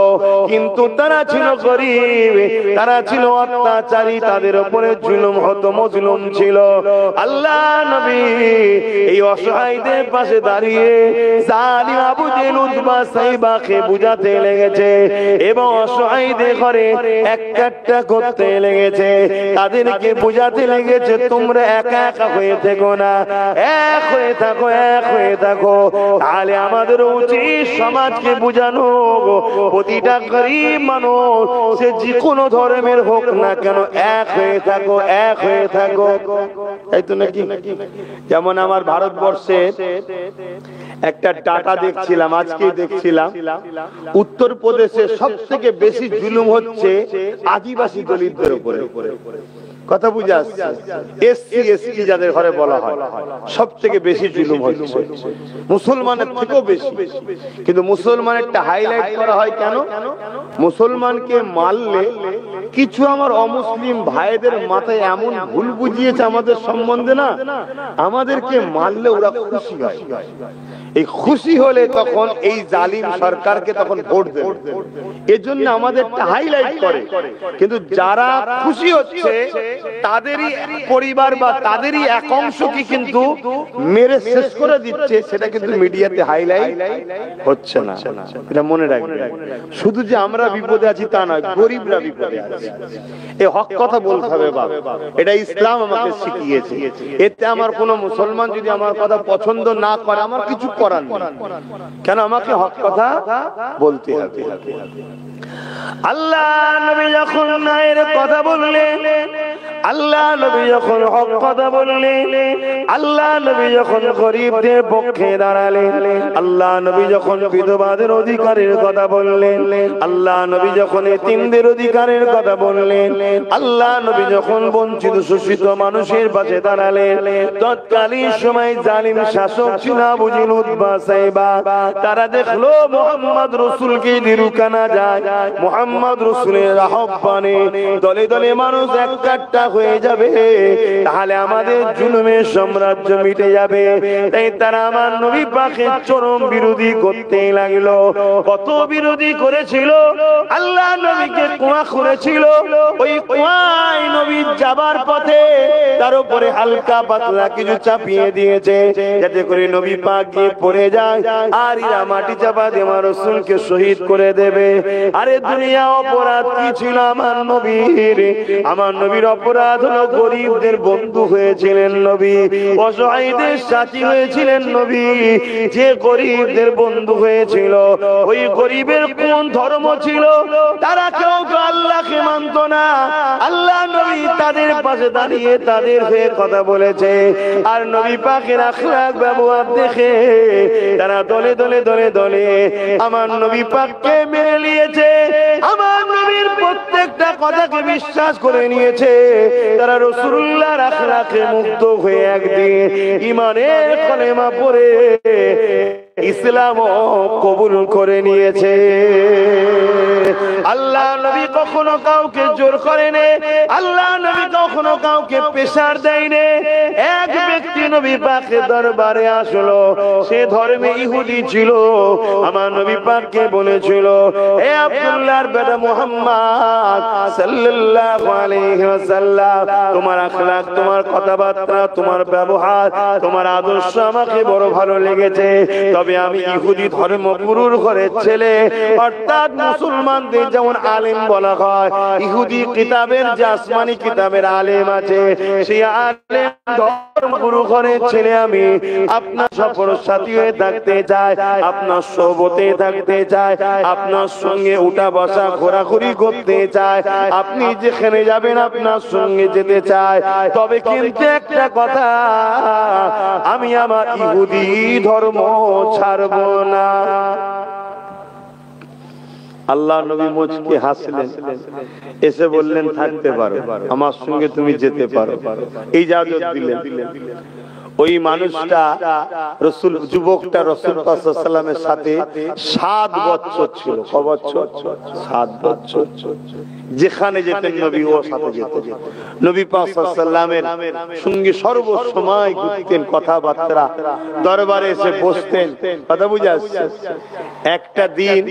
কিন্তু তারা ছিল গরিব, তারা ছিল অত্যাচারী, তাদের উপরে জুলুম হতো, মজলুম ছিল। আল্লাহ নবী এই অসহায়দের পাশে দাঁড়িয়ে জালিম আবু জিহল উতবা সাইবাকে বুঝাতে লেগেছে এবং অসহায়দের ঘরে একটা করতে লেগেছে, তাদেরকে বুঝাতে লেগেছে তোমরা একা একা হয়ে থেকো না, এক হয়ে থাকো, এক হয়ে থাকো। তাহলে আমাদের উচিত সমাজকে বুঝানো, প্রতিটা গরিব মানুষ সে যে কোনো ধর্মের হোক না কেন, এক হয়ে থাকো, এক হয়ে থাকো। তাই তো নাকি? যেমন আমার ভারতবর্ষে একটা ডাটা দেখছিলাম, আজকে দেখছিলাম, উত্তরপ্রদেশে সব থেকে বেশি জুলুম হচ্ছে আদিবাসী দলিতদের উপরে। কথা বুঝে আসছে? এসসি এসটি যাদের ঘরে বলা হয়, সব থেকে বেশি জুলুম হচ্ছে, মুসলমানের থেকেও বেশি। কিন্তু মুসলমানেরটা হাইলাইট করা হয় কেন? মুসলমানকে মারলে কিছু আমার অমুসলিম ভাইদের মাথায় এমন ভুল বুঝিয়েছে আমাদের সম্বন্ধে, না আমাদেরকে মারলে ওরা খুশি হয়। এই খুশি হলে তখন এই জালিম সরকারকে তখন ভোট দেবে, এজন্য আমাদেরটা হাইলাইট করে। কিন্তু যারা খুশি হচ্ছে তাদেরই পরিবার বা তাদেরই এক অংশকে কিন্তু মেরে শেষ করে দিচ্ছে, সেটা কিন্তু মিডিয়াতে হাইলাইট হচ্ছে না। এটা মনে রাখবেন। শুধু যে আমরা বিপদে আছি তা নয়, গরিবরা বিপদে আছে। এই হক কথা বলতে হবে বাবা, এটা ইসলাম আমাকে শিখিয়েছে। এতে আমার কোনো মুসলমান যদি আমার কথা পছন্দ না করে, আমার কিছু করার নেই, কেন আমাকে হক কথা বলতে হবে। আল্লাহ নবী যখন ন্যায়ের কথা বললেন, আল্লাহ নবী যখন হক কথা বললেন, আল্লাহ নবী যখন গরিবদের পক্ষে দাঁড়ালেন, আল্লাহ নবী যখন বিধবাদের অধিকারের কথা বললেন, আল্লাহ নবী যখন এতিমদের অধিকারের কথা বললেন, আল্লাহ নবী যখন বঞ্চিত শোষিত মানুষের পাশে দাঁড়ালেন, তৎকালীন সময় জালিম শাসক ছিল আবু জিহল উতবা সাইবা। তারা দেখলো মুহাম্মদ রাসূলকে রুকানা যায়, মুহাম্মদ রাসূলের আহ্বানে দলে দলে মানুষ একটা হয়ে যাবে, তাহলে আমাদের জুলুমের সাম্রাজ্য মিটে যাবে। তাই তারা আমার নবী পাকের চরম বিরোধী করতে লাগলো। কত বিরোধী করেছিল, আল্লাহ নবীকে কুয়া করেছিল, ওই কুয়ায় নবী যাবার পথে তার উপরে হালকা পাতলা কিছু চাপিয়ে দিয়েছে, যাতে করে নবী পাক গিয়ে পড়ে যায়, আর এরা মাটি চাপা দিয়ে আমার রাসূলকে শহীদ করে দেবে। আরে দুনিয়া অপরাধ কি ছিল আমার নবীর? আমার নবীর অপরাধ হলো গরিবদের বন্ধু হয়েছিলেন নবী, অসহায়দের সাথী হয়েছিলেন নবী। যে গরিবদের বন্ধু হয়েছিল, ওই গরিবের কোন ধর্ম ছিল? তারা কেউ তো আল্লাহকে মানত না। আল্লাহ নবী তাদের পাশে দাঁড়িয়ে তাদের হয়ে কথা বলেছে, আর নবী পাকের আখলাক ব্যবহার দেখে তারা দলে দলে দলে দলে আমার নবী পাককে মেনে নিয়েছে, আমার নবীর প্রত্যেকটা কথাকে বিশ্বাস করে নিয়েছে। তারা রাসূলুল্লাহর আখলাকে মুগ্ধ হয়ে একদিন ঈমানের কলেমা পড়ে ইসলামও কবুল করে নিয়েছে। আল্লাহ নবী কখনো কাউকে জোর করেনি, আল্লাহ নবী কখনো কাউকে প্রেসার দেয়নি। এক ব্যক্তি নবী পাকের দরবারে আসলো, সে ধর্মে ইহুদি ছিল। আমার নবী পাককে বলেছিল, হে আব্দুল্লাহর বেটা মুহাম্মদ সাল্লাল্লাহু আলাইহি ওয়াসাল্লাম, তোমার আখলাক, তোমার কথাবার্তা, তোমার ব্যবহার, তোমার আদর্শ আমাকে বড় ভালো লেগেছে। তবে আমি ইহুদি ধর্ম গুরুর ঘরের ছেলে, অর্থাৎ মুসলমানদের যেমন আলেম বলা হয়, ইহুদি কিতাবের যে আসমানি কিতাবের আলেম আছে, সেই আলেম ধর্ম গুরু ঘরের ছেলে আমি। আপনার সফর সাথী হয়ে থাকতে চাই, আপনার সোবতে থাকতে চাই, আপনার সঙ্গে উঠা বসা ঘোরাঘুরি করতে চাই, আপনি যেখানে যাবেন আপনার সঙ্গে যেতে চাই। তবে কিন্তু একটা কথা, আমি আমার ইহুদি ধর্ম ছাড়ব না। আল্লাহ নবী মুচকি হাসলেন, এসে বললেন, থাকতে পারো, আমার সঙ্গে তুমি যেতে পারো, এই ইজাজত দিলেন। ওই মানুষটা রাসূল, যুবকটা রাসূল পাক সাল্লাল্লাহু আলাইহি ওয়াসাল্লামের সাথে 7 বছর ছিল। ক বছর? 7 বছর। যেখানে যেতেন নবী ও সাথে যেতেন। নবী পাক সাল্লাল্লাহু আলাইহি ওয়াসাল্লামের সঙ্গে সর্বসময় ঘুরতেন, কথাবার্তা, দরবারে এসে বসতেন। কথা বুঝে আসছে? একটা দিন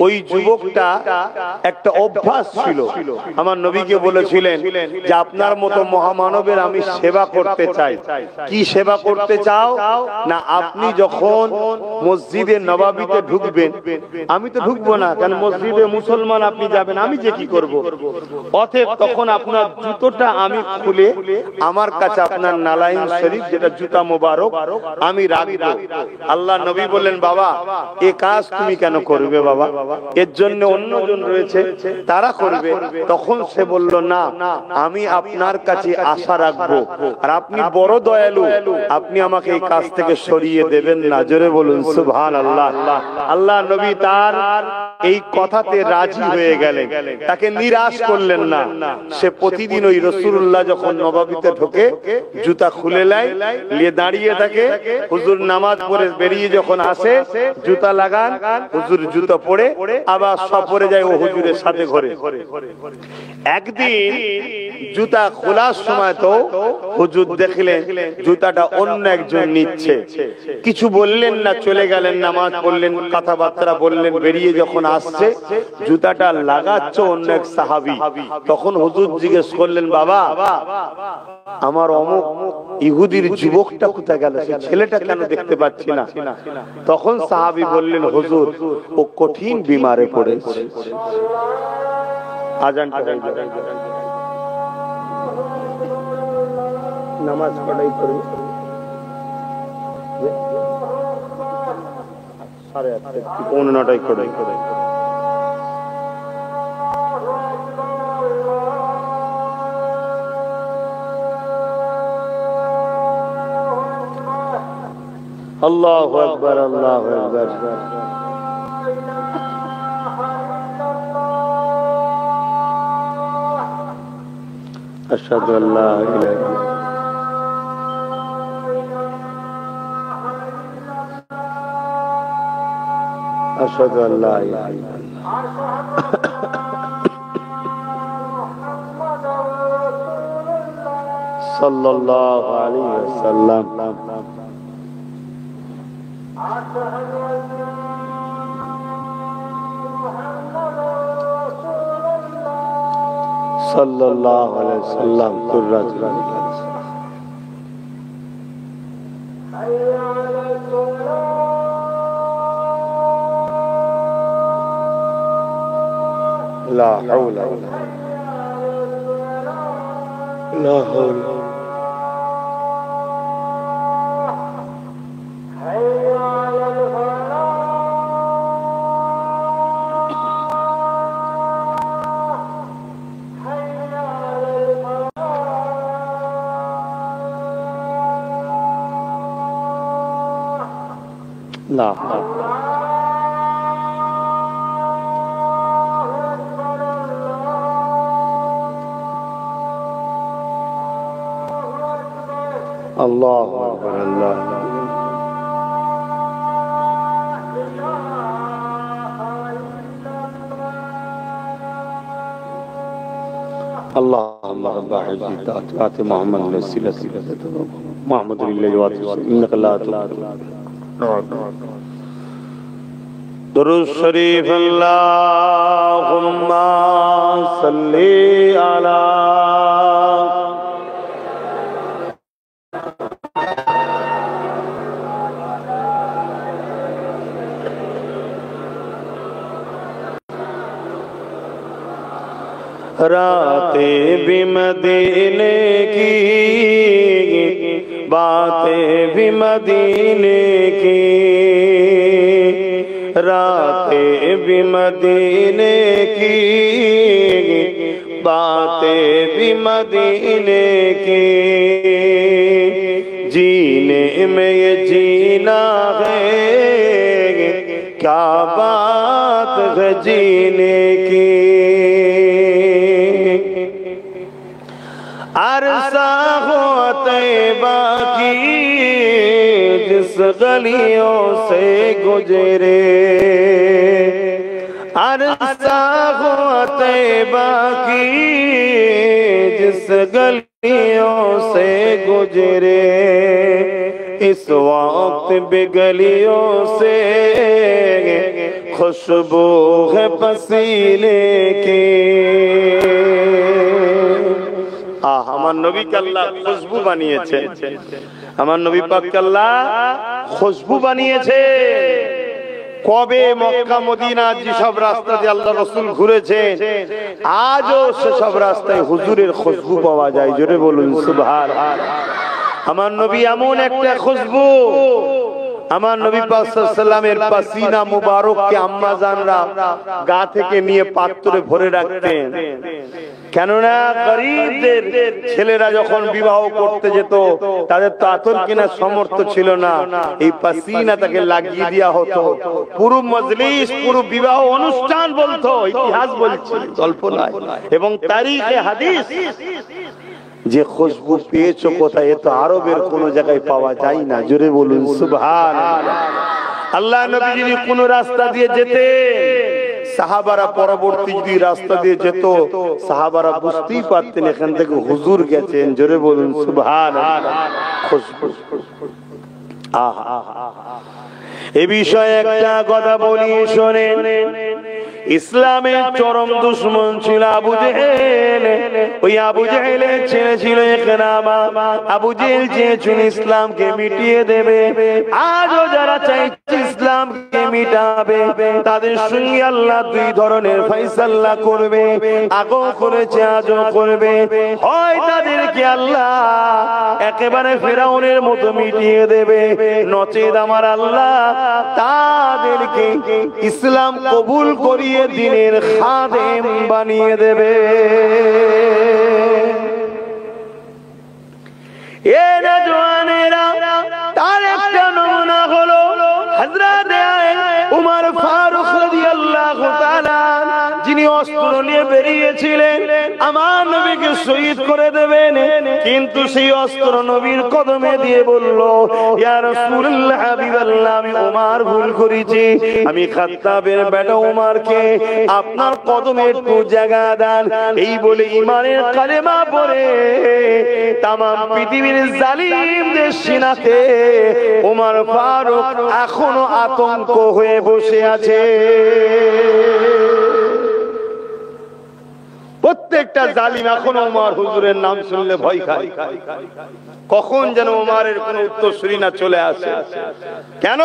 ওই যুবকটা একটা অভ্যাস ছিল, আমার নবীকে বলেছিলেন যে আপনার মতো মহামানবের আমি সেবা করতে চাই। কি সেবা করতে চাও? না, আপনি যখন মসজিদে নববীতে ঢুকবেন, আমি তো ঢুকবো না, কারণ মসজিদে মুসলমান, আপনি যাবেন, আমি যে কি করব? অতএব তখন আপনার জুতোটা আমি খুলে আমার কাছে আপনার নালাইন শরীফ, যেটা জুতা মোবারক, আমি রাখবো। আল্লাহ নবী বললেন, বাবা এ কাজ তুমি কেন করবে বাবা? এর জন্য অন্যজন রয়েছে, তারা করবে। তখন সে বলল, না, আমি আপনার কাছে আশা রাখবো, আর আপনি বড় দয়ালু, আপনি আমাকে এই কাজ থেকে সরিয়ে দেবেন না। জোরে বলুন সুবহানাল্লাহ। আল্লাহ নবী তার এই কথাতে রাজি হয়ে গেলেন, তাকে নিরাশ করলেন না। সে প্রতিদিন ওই রাসূলুল্লাহ যখন নববীতে ঢোকে, জুতা খুলে নেয়, নিয়ে দাঁড়িয়ে থাকে। হুজুর নামাজ পড়ে বেরিয়ে যখন আসে, জুতা লাগান, হুজুর জুতা পরে আবার সফরে যায় ও হুজুরের সাথে ঘরে। একদিন জুতা খোলার সময় তো হুজুর দেখলেন জুতাটা অন্য একজন নিচ্ছে। কিছু বললেন না, চলে গেলেন, নামাজ পড়লেন, কথাবার্তা বললেন। বেরিয়ে যখন আসছে, জুতাটা লাগাচ্ছে অন্য এক সাহাবী। তখন হুজুর জিজ্ঞেস করলেন, বাবা আমার অমুক ইহুদির যুবকটা কোথায় গেল? সে ছেলেটা কেন দেখতে পাচ্ছি না? তখন সাহাবী বললেন, হুজুর ও কঠিন বিমারে পড়েছে। আজানটা হয়ে যাবে, নামাজ পড়াই করি। 8:30 9:30 করাই। আল্লাহু আকবার, আল্লাহু আকবার। আশহাদু আল্লা ইলাহা ইল্লাল্লাহ। আশহাদু আল্লা ইলাহা ইল্লাল্লাহ। সাল্লাল্লাহু আলাইহি ওয়াসাল্লাম। সাল্লাল্লাহু আলাইহি ওয়াসাল্লাম। লা হাওলা লা হাওলা। لا الله أكبر الله اللهم رب عزت محمد الوسيلة محمد الله إنك لا درود شریف اللهم صل على रातें भी मदीने की बातें भी मदीने की रातें भी मदीने की बातें भी मदीने की जीने में ये जीना है क्या बात है जीने की अरसा हो तैबा की जिस गलियों से गुजरे अरसा हो तैबा की जिस गलियों से गुजरे इस वक्त बेगलियों से खुशबू है पसीने की আমার নবীকে আল্লাহ খুশবু বানিয়েছে আমার নবী পাককে আল্লাহ খুশবু বানিয়েছে কবে মক্কা মদিনা যেসব রাস্তা দিয়ে আল্লাহ রাসূল ঘুরেছেন আজও সেসব রাস্তায় হুজুরের খুশবু পাওয়া যায় জোরে বলুন সুবহানাল্লাহ আমার নবী এমন একটা খুশবু আমার নবী পাক সাল্লাল্লাহু আলাইহি ওয়াসাল্লামের পাসিনা মুবারককে আম্মা জানরা গা থেকে নিয়ে পাত্রে ভরে রাখতেন কেননা গরীবদের ছেলেরা যখন বিবাহ করতে যেত তাদের তো আতর কেনার সামর্থ্য ছিল না এই পাসিনা তাকে লাগিয়ে দেওয়া হতো পুরো মজলিস পুরো বিবাহ অনুষ্ঠান বলতো ইতিহাস বলছে গল্প নয় এবং তারিখে হাদিস যে খুশবু পেয়েছো কোথায় তো আরবের কোন জায়গায় পাওয়া যায় না জোরে বলুন সুবহানাল্লাহ আল্লাহ নবী যদি কোন রাস্তা দিয়ে যেতে সাহাবারা পরবর্তী যদি রাস্তা দিয়ে যেত সাহাবারা বুঝতেই পারতেন এখান থেকে হুজুর গেছেন জোরে বলুন সুবহানাল্লাহ খুশবু আহা এই বিষয়ে একটা কথা বলি শোনেন ইসলামের চরম দুশমন ছিল আবু জেহেল ওই আবু জেহেলের ছেলে ছিল ইকরামা আবু জেহেল চেয়েছিল ইসলামকে মিটিয়ে দেবে আজও যারা চাইছে ইসলামকে মিটাবে তাদের সঙ্গে আল্লাহ দুই ধরনের ফয়সালা করবে আগেও করেছে আজও করবে হয় তাদেরকে আল্লাহ একেবারে ফিরাউনের মতো মিটিয়ে দেবে নচেত আমার আল্লাহ তাদেরকে ইসলাম কবুল করিয়ে দিনের খাদেম বানিয়ে দেবে এ নওজওয়ানেরা তার একটা নমুনা হলো হযরত উমর ফারুক রাদিয়াল্লাহু তাআলা যিনি অস্ত্র নিয়ে বেরিয়েছিলেন আমার নবীকে শহীদ করে দেবেন কিন্তু সেই অস্ত্র নবীর কদমে দিয়ে বলল ইয়া রাসূলুল্লাহ হাবিবাল্লাহ আমি ওমর ভুল করেছি আমি খাত্তাবের বেটা ওমরকে আপনার কদমে একটু জায়গা দেন এই বলে ঈমানের কালেমা পড়ে तमाम পৃথিবীর জালিমদের সিনাতে ওমর ফারুক এখনো আতঙ্ক হয়ে বসে আছে প্রত্যেকটা জালিম এখনো ওমর হুজুরের নাম শুনলে ভয় খায় কখন যেন ওমরের কোন উত্তরসূরি না চলে আসে কেন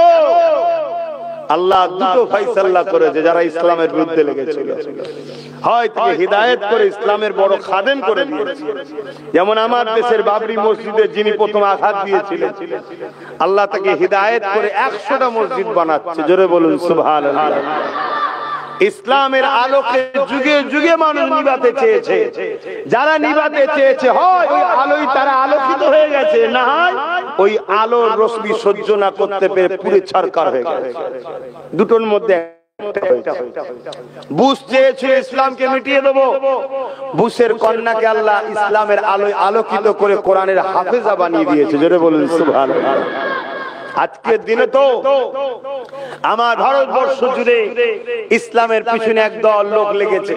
আল্লাহ দুটো ফয়সালা করেছে যারা ইসলামের বিরুদ্ধে লেগেছিল হয় তাকে হিদায়াত করে ইসলামের বড় খাদেম করে দিয়েছে যেমন আমার দেশের বাবরি মসজিদে যিনি প্রথম আঘাত দিয়েছিলেন আল্লাহ তাকে হিদায়াত করে 100টা মসজিদ বানাচ্ছে জোরে বলুন সুবহানাল্লাহ ইসলামের আলোকে যুগে যুগে মানুষ নিভাতে চেয়েছে যারা নিভাতে চেয়েছে হয় ওই আলোই তারা আলোকিত হয়ে গেছে না হয় ওই আলোর রশ্মি সহ্য না করতে পেরে পুরো ছারখার হয়ে গেছে দুটোর মধ্যে বুশ চেয়েছিল ইসলামকে মিটিয়ে দেবো বুশের কন্যাকে আল্লাহ ইসলামের আলোয় আলোকিত করে কোরআনের হাফেজা বানিয়ে দিয়েছে জোরে বলুন সুবহানাল্লাহ আজকের দিনে তো আমার ভারতবর্ষ জুড়ে ইসলামের পিছনে একদল লোক লেগেছে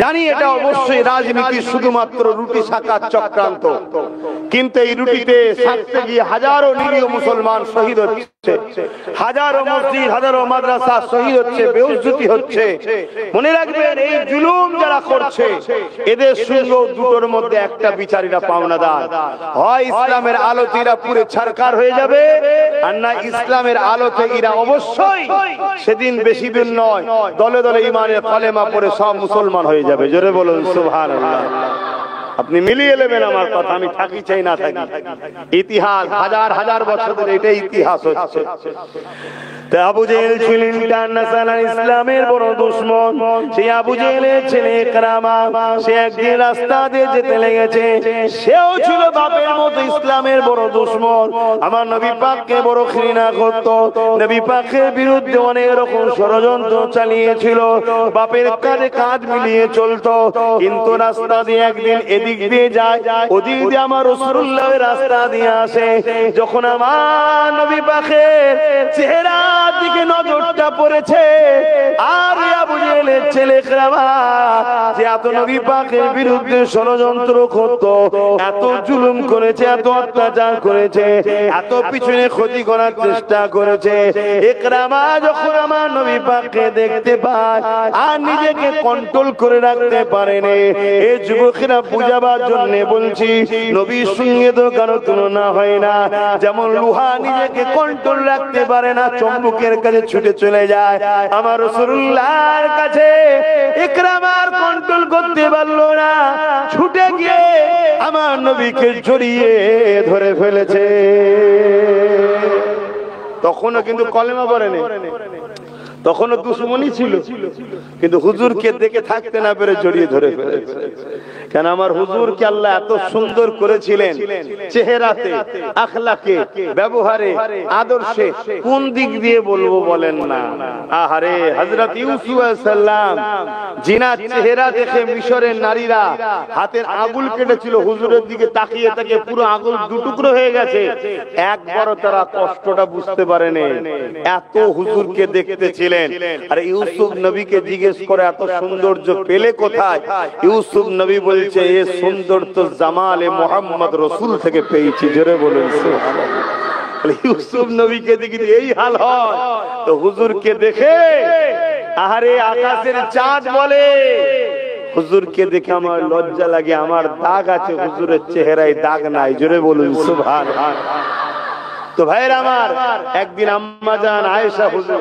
জানি এটা অবশ্যই রাজনীতি, শুধুমাত্র রুটি শাকার চক্রান্ত, কিন্তু এই রুটিতে থাকতে গিয়ে হাজারো নিরীহ মুসলমান শহীদ হচ্ছে, হাজারো মসজিদ, হাজারো মাদ্রাসা শহীদ হচ্ছে, বেউজ্জতি হচ্ছে। মনে রাখবেন, এই জুলুম যারা করছে এদের সঙ্গে দুটোর মধ্যে একটা বিচারীরা পাওনাদার। হয় ইসলামের আলোতে এরা পুরো ছারকার হয়ে যাবে, আর না ইসলামের আলোতে এরা অবশ্যই সেদিন বেশি দিন নয় দলে দলে ইমানের কালেমা পড়ে সব মুসলমান হয়ে যাবে। জোরে বলুন সুবহানাল্লাহ। আপনি মিলিয়ে নেবেন আমার কথা, আমি থাকি চাই না থাকি, ইতিহাস হাজার হাজার বছর ধরে এটাই ইতিহাস হচ্ছে। আবু জেহেল ছিলেন ইন্টারন্যাশনাল ইসলামের বড় দুশমন। সেই আবু জেহেলের ছেলে ইকরামা, সে একদিন রাস্তা দিয়ে যেতে লেগেছে, সেও ছিল বাপের মতো ইসলামের বড় দুশমন। আমার নবী পাককে বড় ঘৃণা করত, নবী পাকের বিরুদ্ধে অনেক রকম ষড়যন্ত্র চালিয়েছিল, বাপের কাঁধে কাঁধ মিলিয়ে চলতো। কিন্তু রাস্তা দিয়ে একদিন এদিক দিয়ে যায়, ওদিক দিয়ে আমার রাসূলুল্লাহ রাস্তা দিয়ে আসে। যখন আমার নবী পাকের চেহারা দিকে নজরটা পড়েছে, আর আবু জেহেলের ছেলে ইকরামা যে এত নবী পাকের বিরুদ্ধে ষড়যন্ত্র করত, এত জুলুম করেছে, এত অত্যাচার করেছে, এত পিছনে ক্ষতি করার চেষ্টা করেছে, ইকরামা যখন আমার নবী পাককে দেখতে পায় আর নিজেকে কন্ট্রোল করে রাখতে পারেনি। এই যুবকেরা বুঝাবার জন্য বলছি, নবীর সঙ্গে তো কারো তুলনা হয় না। যেমন লোহা নিজেকে কন্ট্রোল রাখতে পারে না, চুম্বকের কাছে ছুটে চলে যায়, আমার রাসূলুল্লাহর কাছে ইকরামার কন্ট্রোল করতে পারলো না, ছুটে গিয়ে আমার নবীকে জড়িয়ে ধরে ফেলেছে। তখনও কিন্তু কলেমা পড়েনি, তখনও দুশমনী ছিল, কিন্তু হুজুরকে দেখে থাকতে না পেরে জড়িয়ে ধরে ফেলেছে। কেন আমার হুজুরকে আল্লাহ এত সুন্দর করেছিলেন, চেহারাতে, আখলাকে, ব্যবহারে, আদর্শে, কোন দিক দিয়ে বলবো বলেন না। আহারে হযরত ইউসুফ আলাইহিস সালাম জিনার চেহারা দেখে মিশরের নারীরা হাতের আঙুল কেটেছিল, হুজুরের দিকে তাকিয়ে তাকিয়ে পুরো আঙুল দুটুকরো হয়ে গেছে, একবারও তারা কষ্টটা বুঝতে পারেনি, এত হুজুরকে দেখতে ছিলেন। আর ইউসুফ নবীকে জিজ্ঞেস করে এত সৌন্দর্য পেলে কোথায়? ইউসুফ নবী বলছে, এ সুন্দর তো জামালে মুহাম্মদ রাসূল থেকে পেয়েছি। জোরে বলুন সুবহানাল্লাহ। ইউসুফ নবীকে দেখি এই হাল হয়, তো হুজুরকে দেখে আহারে আকাশের চাঁদ বলে, হুজুরকে দেখে আমার লজ্জা লাগে, আমার দাগ আছে, হুজুরের চেহারায় দাগ নাই। জোরে বলুন সুবহানাল্লাহ। তো ভাইরা আমার, একদিন আম্মা জান আয়েশা হুজুর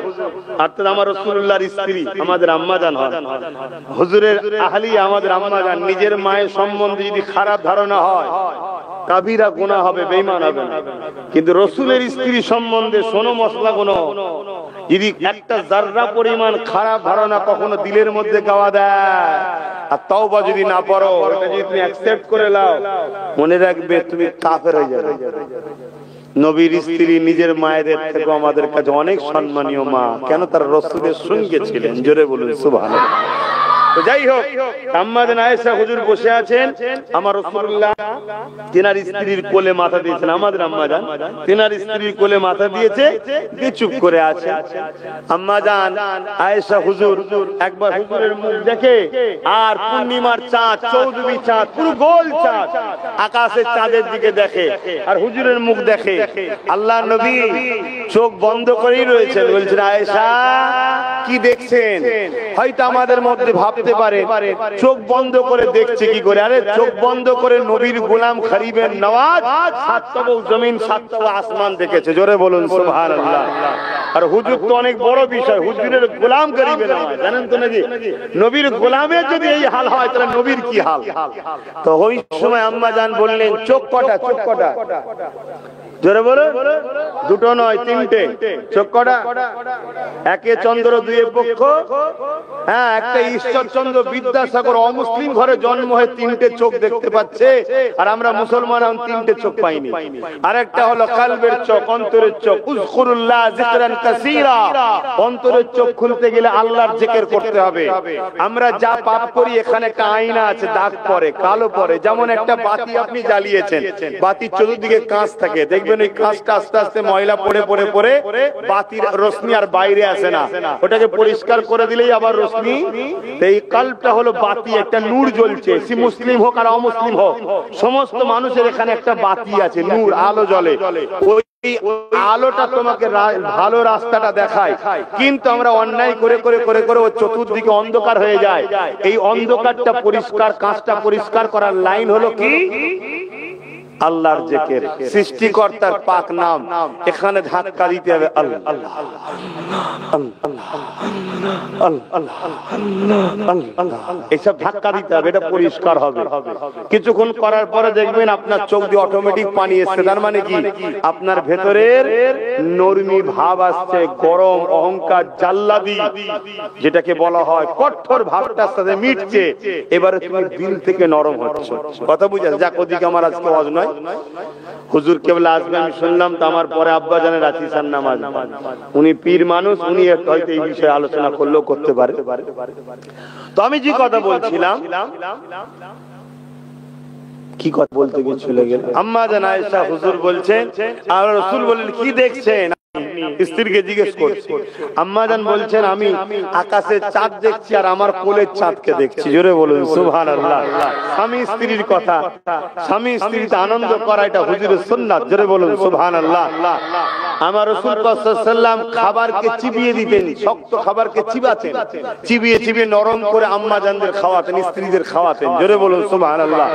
অর্থাৎ আমার রাসূলুল্লাহর স্ত্রী, আমাদের আম্মা জান হন, হুজুরের আহলি আমাদের আম্মা জান, নিজের মায়ের সম্বন্ধে যদি খারাপ ধারণা হয় কাবিরা গুনাহ হবে, বেঈমান হবে, কিন্তু রাসূলের স্ত্রী সম্বন্ধে শোনো মশলা গুণ, যদি একটা যাররা পরিমাণ খারাপ ধারণা কখনো দিলের মধ্যে গাওয়া দেয় আর তওবা যদি না পড়ো, এটা যদি তুমি অ্যাকসেপ্ট করে নাও, মনে রাখবে তুমি কাফের হয়ে যাবে। নবীর স্ত্রী নিজের মায়েদের থেকে আমাদের কাছে অনেক সম্মানীয় মা, কেন? তারা রাসূলের সঙ্গে ছিলেন। জোরে বলুন সুবহানাল্লাহ। তো যাই হোক, আম্মা জান আয়েশা হুজুর বসে আছেন, আমার রাসূলুল্লাহ তিনার স্ত্রীর কোলে মাথা দিয়েছেন, আমাদের আম্মা জান তিনার স্ত্রীর কোলে মাথা দিয়েছে, দিয়ে চুপ করে আছে। আম্মা জান আয়েশা হুজুর একবার হুজুরের মুখ দেখে, আর পূর্ণিমার চাঁদ, চৌদ্দবী চাঁদ, পুরো গোল চাঁদ, আকাশের চাঁদের দিকে দেখে, আর হুজুরের মুখ দেখে। আল্লাহর নবী চোখ বন্ধ করেই রয়েছেন, বলছেন, আয়েশা কি দেখছেন? হয়তো আমাদের মধ্যে ভাবতে পারে চোখ বন্ধ করে দেখছে কি করে? আরে চোখ বন্ধ করে নবীর গোলাম খরিবের নওয়াজ সাতটা জমিন সাতটা আসমান দেখেছে। জোরে বলুন সুবহানাল্লাহ। আর হুজুর তো অনেক বড় বিষয়, হুজুরের গোলাম গরিবের নওয়াজ, জানেন তো নাকি? নবীর গোলামের যদি এই হাল হয় তাহলে নবীর কি হাল? তো ওই সময় আম্মা জান বললেন, চোখ কটা? চোখ কটা? জোরে বলো, দুটো নয় তিনটে। চোখ কটা? একে চন্দ্র, দুয়ে পক্ষ। হ্যাঁ, একটা ঈশ্বরচন্দ্র বিদ্যাসাগর অমুসলিম ঘরে জন্ম হয়ে তিনটে চোখ দেখতে পাচ্ছে, আর আমরা মুসলমান তিনটে চোখ পাইনি। আরেকটা হলো কালবের চোখ, অন্তরের চোখ। উযকুরুল্লাহ যিকরান কাসীরা, অন্তরের চোখ খুলতে গেলে আল্লাহর জিকির করতে হবে। আমরা যা পাপ করি, এখানে একটা আয়না আছে, দাগ পড়ে, কালো পড়ে। যেমন একটা বাতি আপনি জ্বালিয়েছেন, বাতির চতুর্দিকে কাঁচ থাকে, দেখবেন দেখবেন এই কাঁচটা আস্তে আস্তে ময়লা পড়ে পড়ে পড়ে বাতির রোশনি আর বাইরে আসে না, ওটাকে পরিষ্কার করে দিলেই আবার রোশনি। এই কাল্পটা হলো বাতি, একটা নূর জ্বলছে, সে মুসলিম হোক আর অমুসলিম হোক, সমস্ত মানুষের এখানে একটা বাতি আছে, নূর, আলো জ্বলে। ওই আলোটা তোমাকে ভালো রাস্তাটা দেখায়, কিন্তু আমরা অন্যায় করে করে করে করে ও চতুর্দিকে অন্ধকার হয়ে যায়। এই অন্ধকারটা পরিষ্কার, কাঁচটা পরিষ্কার করার লাইন হলো কি? আল্লাহর জিকির, সৃষ্টিকর্তার পাক নাম। এখানে ধাক্কা দিতে হবে, আল্লাহ আল্লাহ আল্লাহ, এইসব ধাক্কা দিতে হবে, এটা পরিষ্কার হবে। কিছুক্ষণ করার পরে দেখবেন আপনার চোখ দিয়ে অটোমেটিক পানি এসছে। তার মানে কি? আপনার ভেতরের নরমি ভাব আসছে, গরম অহংকার জাল্লাদি যেটাকে বলা হয়, কঠোর ভাবটার সাথে মিটছে। এবারে তুমি দিল থেকে নরম হচ্ছে। কথা বুঝা যাক, ওদিকে আমার আজকে ওয়াজ নয়। হুজুর কেবলা আসবে আমি শুনলাম, তো আমার পরে আব্বা জানের রাতিসার নামাজ, উনি পীর মানুষ, উনি হয়তো এই বিষয়ে আলোচনা করলেও করতে পারে। তো আমি যে কথা বলছিলাম, কি কথা বলতে গিয়ে চলে গেল। আম্মা জান আয়েশা হুজুর বলছেন, আর রাসূল বললেন কি দেখছেন? স্ত্রীকে জিজ্ঞেস করছে। আম্মা জান বলছেন, আমি আকাশে চাঁদ দেখছি আর আমার কোলের চাঁদকে দেখছি। জোরে বলুন সুবহানাল্লাহ। স্বামী স্ত্রীর কথা, স্বামী স্ত্রীতে আনন্দ করা, এটা হুজুরের সুন্নাত। জোরে বলুন সুবহানাল্লাহ। আমার রাসূল সাল্লাল্লাহু আলাইহি ওয়াসাল্লাম খাবারকে চিবিয়ে দিতেন, শক্ত খাবারকে চিবাতেন, চিবিয়ে চিবিয়ে নরম করে আম্মা জানদের খাওয়াতেন, স্ত্রীদের খাওয়াতেন। জোরে বলুন সুবহানাল্লাহ।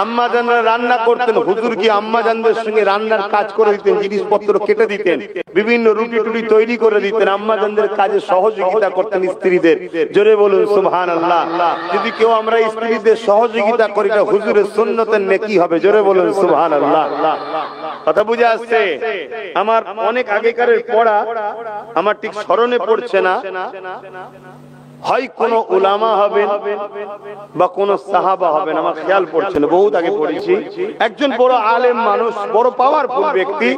আম্মা জানরা রান্না করতেন, হুজুর কি আম্মা জানদের সঙ্গে রান্নার কাজ করে দিতেন, জিনিসপত্র কেটে দিতেন, বিভিন্ন রুটি টুটি তৈরি করে দিতেন, আম্মা জানদের কাজে সহযোগিতা করতেন স্ত্রীদের। জোরে বলুন সুবহানাল্লাহ। যদি কেউ আমরা স্ত্রীদের সহযোগিতা করি, এটা হুজুরের সুন্নতের নেকি হবে। জোরে বলুন সুবহানাল্লাহ। কথা বুঝে আসছে? আমার অনেক আগেকারের পড়া আমার ঠিক স্মরণে পড়ছে না, হয় কোন উলামা হবেন বা কোন সাহাবা হবেন, আমার খেয়াল পড়ছে না, বহুত আগে পড়েছি। একজন বড় আলেম মানুষ, বড় পাওয়ারফুল ব্যক্তি,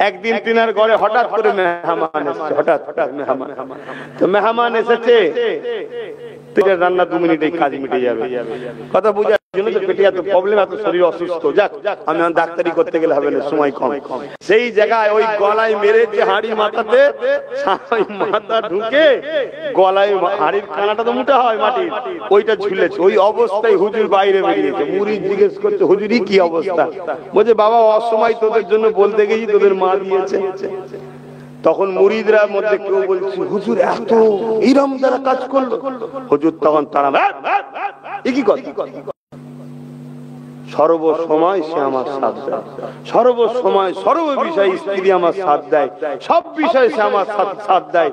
একদিন তিনার ঘরে হঠাৎ করে মেহমান এসেছে। হঠাৎ মেহমান, তো মেহমান এসেছে, রান্না 2 মিনিটেই কাজ মিটে যাবে। কথা বুঝার জন্য তো পেটে এত প্রবলেম, এত শরীর অসুস্থ, যাক আমি ডাক্তারি করতে গেলে হবে না, সময় কম। সেই জায়গায় ওই গলায় মেরেছে হাড়ি মাথাতে, মাথা ঢুকে গলায়, হাড়ির কানাটা তো মোটা হয় মাটির, ওইটা ঝুলেছে। ওই অবস্থায় হুজুর বাইরে বেরিয়েছে। মুরিদ জিজ্ঞেস করছে, হুজুরই কি অবস্থা? বলছে, বাবা অসময় তোদের জন্য বলতে গেছি, তোদের মা দিয়েছে। তখন মুরিদরা মধ্যে কেউ বলছে, হুজুর এত ইরম দ্বারা কাজ করলো। হুজুর তখন তারা, এ কি কথা? সর্বসময় সে আমার সাথ দেয়, সর্বসময় সর্ব বিষয়ে স্ত্রী আমার সাথ দেয়, সব বিষয়ে সে আমার সাথ দেয়।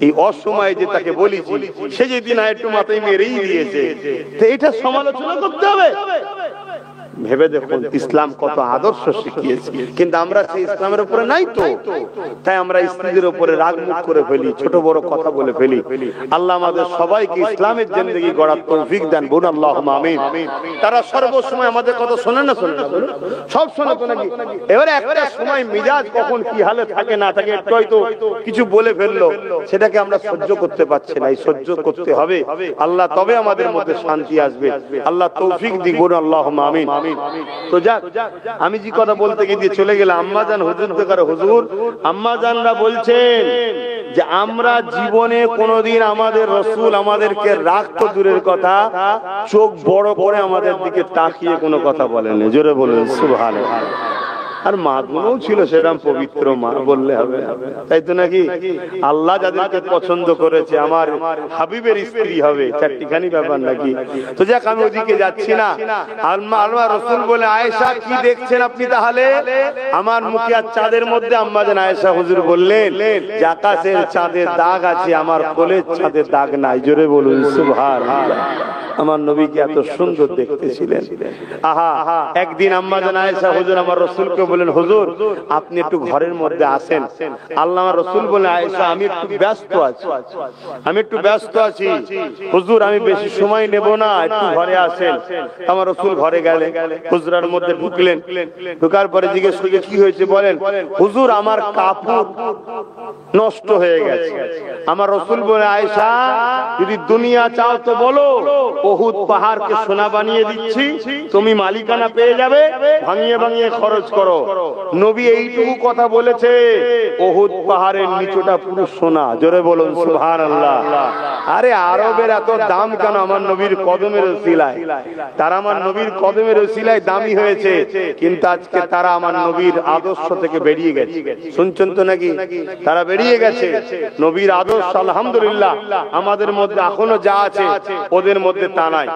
এই অসময়ে যে তাকে বলেছি, সে যেদিন একটু মাথায় মেরেই দিয়েছে, তো এটা সমালোচনা করতে হবে? ভেবে দেখুন ইসলাম কত আদর্শ শিখিয়েছে, কিন্তু আমরা সেই ইসলামের উপরে নাই তো। তাই আমরা স্ত্রীদের উপরে রাগ মুখ করে ফেলি, ছোট বড় কথা বলে ফেলি। আল্লাহ আমাদের সবাইকে ইসলামের জিন্দেগি গড়ার তৌফিক দেন, বলুন আল্লাহুম্মা আমিন। তারা সর্বসময় আমাদের কথা শোনে না, শোনে না, সব শোনে তো নাকি? এবারে একটা সময় মিজাজ কখন কি হালে থাকে না থাকে, একটু হয়তো কিছু বলে ফেললো, সেটাকে আমরা সহ্য করতে পারছি না। এই সহ্য করতে হবে আল্লাহ, তবে আমাদের মধ্যে শান্তি আসবে। আল্লাহ তৌফিক দিক, বলুন আল্লাহুম্মা আমিন। তো যাক, আমি যে কথা বলতে গিয়ে চলে গেলাম। আম্মা জান হুজুর দেখার হুজুর, আম্মা জানরা বলছেন যে আমরা জীবনে কোনোদিন আমাদের রাসূল আমাদেরকে রাগ তো দূরের কথা, চোখ বড় করে আমাদের দিকে তাকিয়ে কোনো কথা বলেন। জোরে বলেন সুবহানাল্লাহ। আর মা গুলো ছিল সেরকম পবিত্র মা, বললে হবে, তাই তো নাকি? আল্লাহ যাদেরকে পছন্দ করেছে, আমার হাবিবের স্ত্রী হবে, চারটিখানি ব্যাপার নাকি? তো যাক, আমি ওদিকে যাচ্ছি না। আল্লাহ রাসূল বলে, আয়েশা কি দেখছেন আপনি তাহলে? আমার মুখে আর চাঁদের মধ্যে আম্মা জান আয়েশা হুজুর বললেন যে আকাশের চাঁদের দাগ আছে, আমার কোলের চাঁদের দাগ নাই। জোরে বলুন সুবহানাল্লাহ। আমার নবীকে এত সুন্দর দেখতে ছিলেন। আহা, একদিন আম্মা জান আয়েশা হুজুর আমার রাসূলকে বলেন, হুজুর আপনি একটু ঘরের মধ্যে আসেন। আল্লাহ রাসূল বলেন, আয়েশা আমি একটু ব্যস্ত আছি, আমি একটু ব্যস্ত আছি, হুজুর আমি বেশি সময় নেব না, একটু ঘরে আসেন। আমার রাসূল ঘরে গেলেন, হুজরার মধ্যে ঢুকলেন। ঢোকার পরে জিজ্ঞেস করলেন, কি হয়েছে বলেন? হুজুর আমার কাপড় নষ্ট হয়ে গেছে। আমার রাসূল বলে, আয়েশা যদি দুনিয়া চাও তো বলো, উহুদ পাহাড়কে সোনা বানিয়ে দিচ্ছি, তুমি মালিকানা পেয়ে যাবে, ভাঙিয়ে ভাঙিয়ে খরচ করো। নবী এইটুকু কথা বলেছে, উহুদ পাহাড়ের নিচটা পুরো সোনা। জোরে বলুন সুবহানাল্লাহ। আরে আরবের এত দাম কেন? আমার নবীর কদমের ওসিলায়। তারা আমার নবীর কদমের ওসিলায় দামি হয়েছে, কিন্তু আজকে তারা আমার নবীর আদর্শ থেকে বেরিয়ে গেছে। শুনছেন তো নাকি? তারা বেরিয়ে গেছে। নবীর আদর্শ আলহামদুলিল্লাহ আমাদের মধ্যে এখনো যা আছে ওদের মধ্যে তা নাই।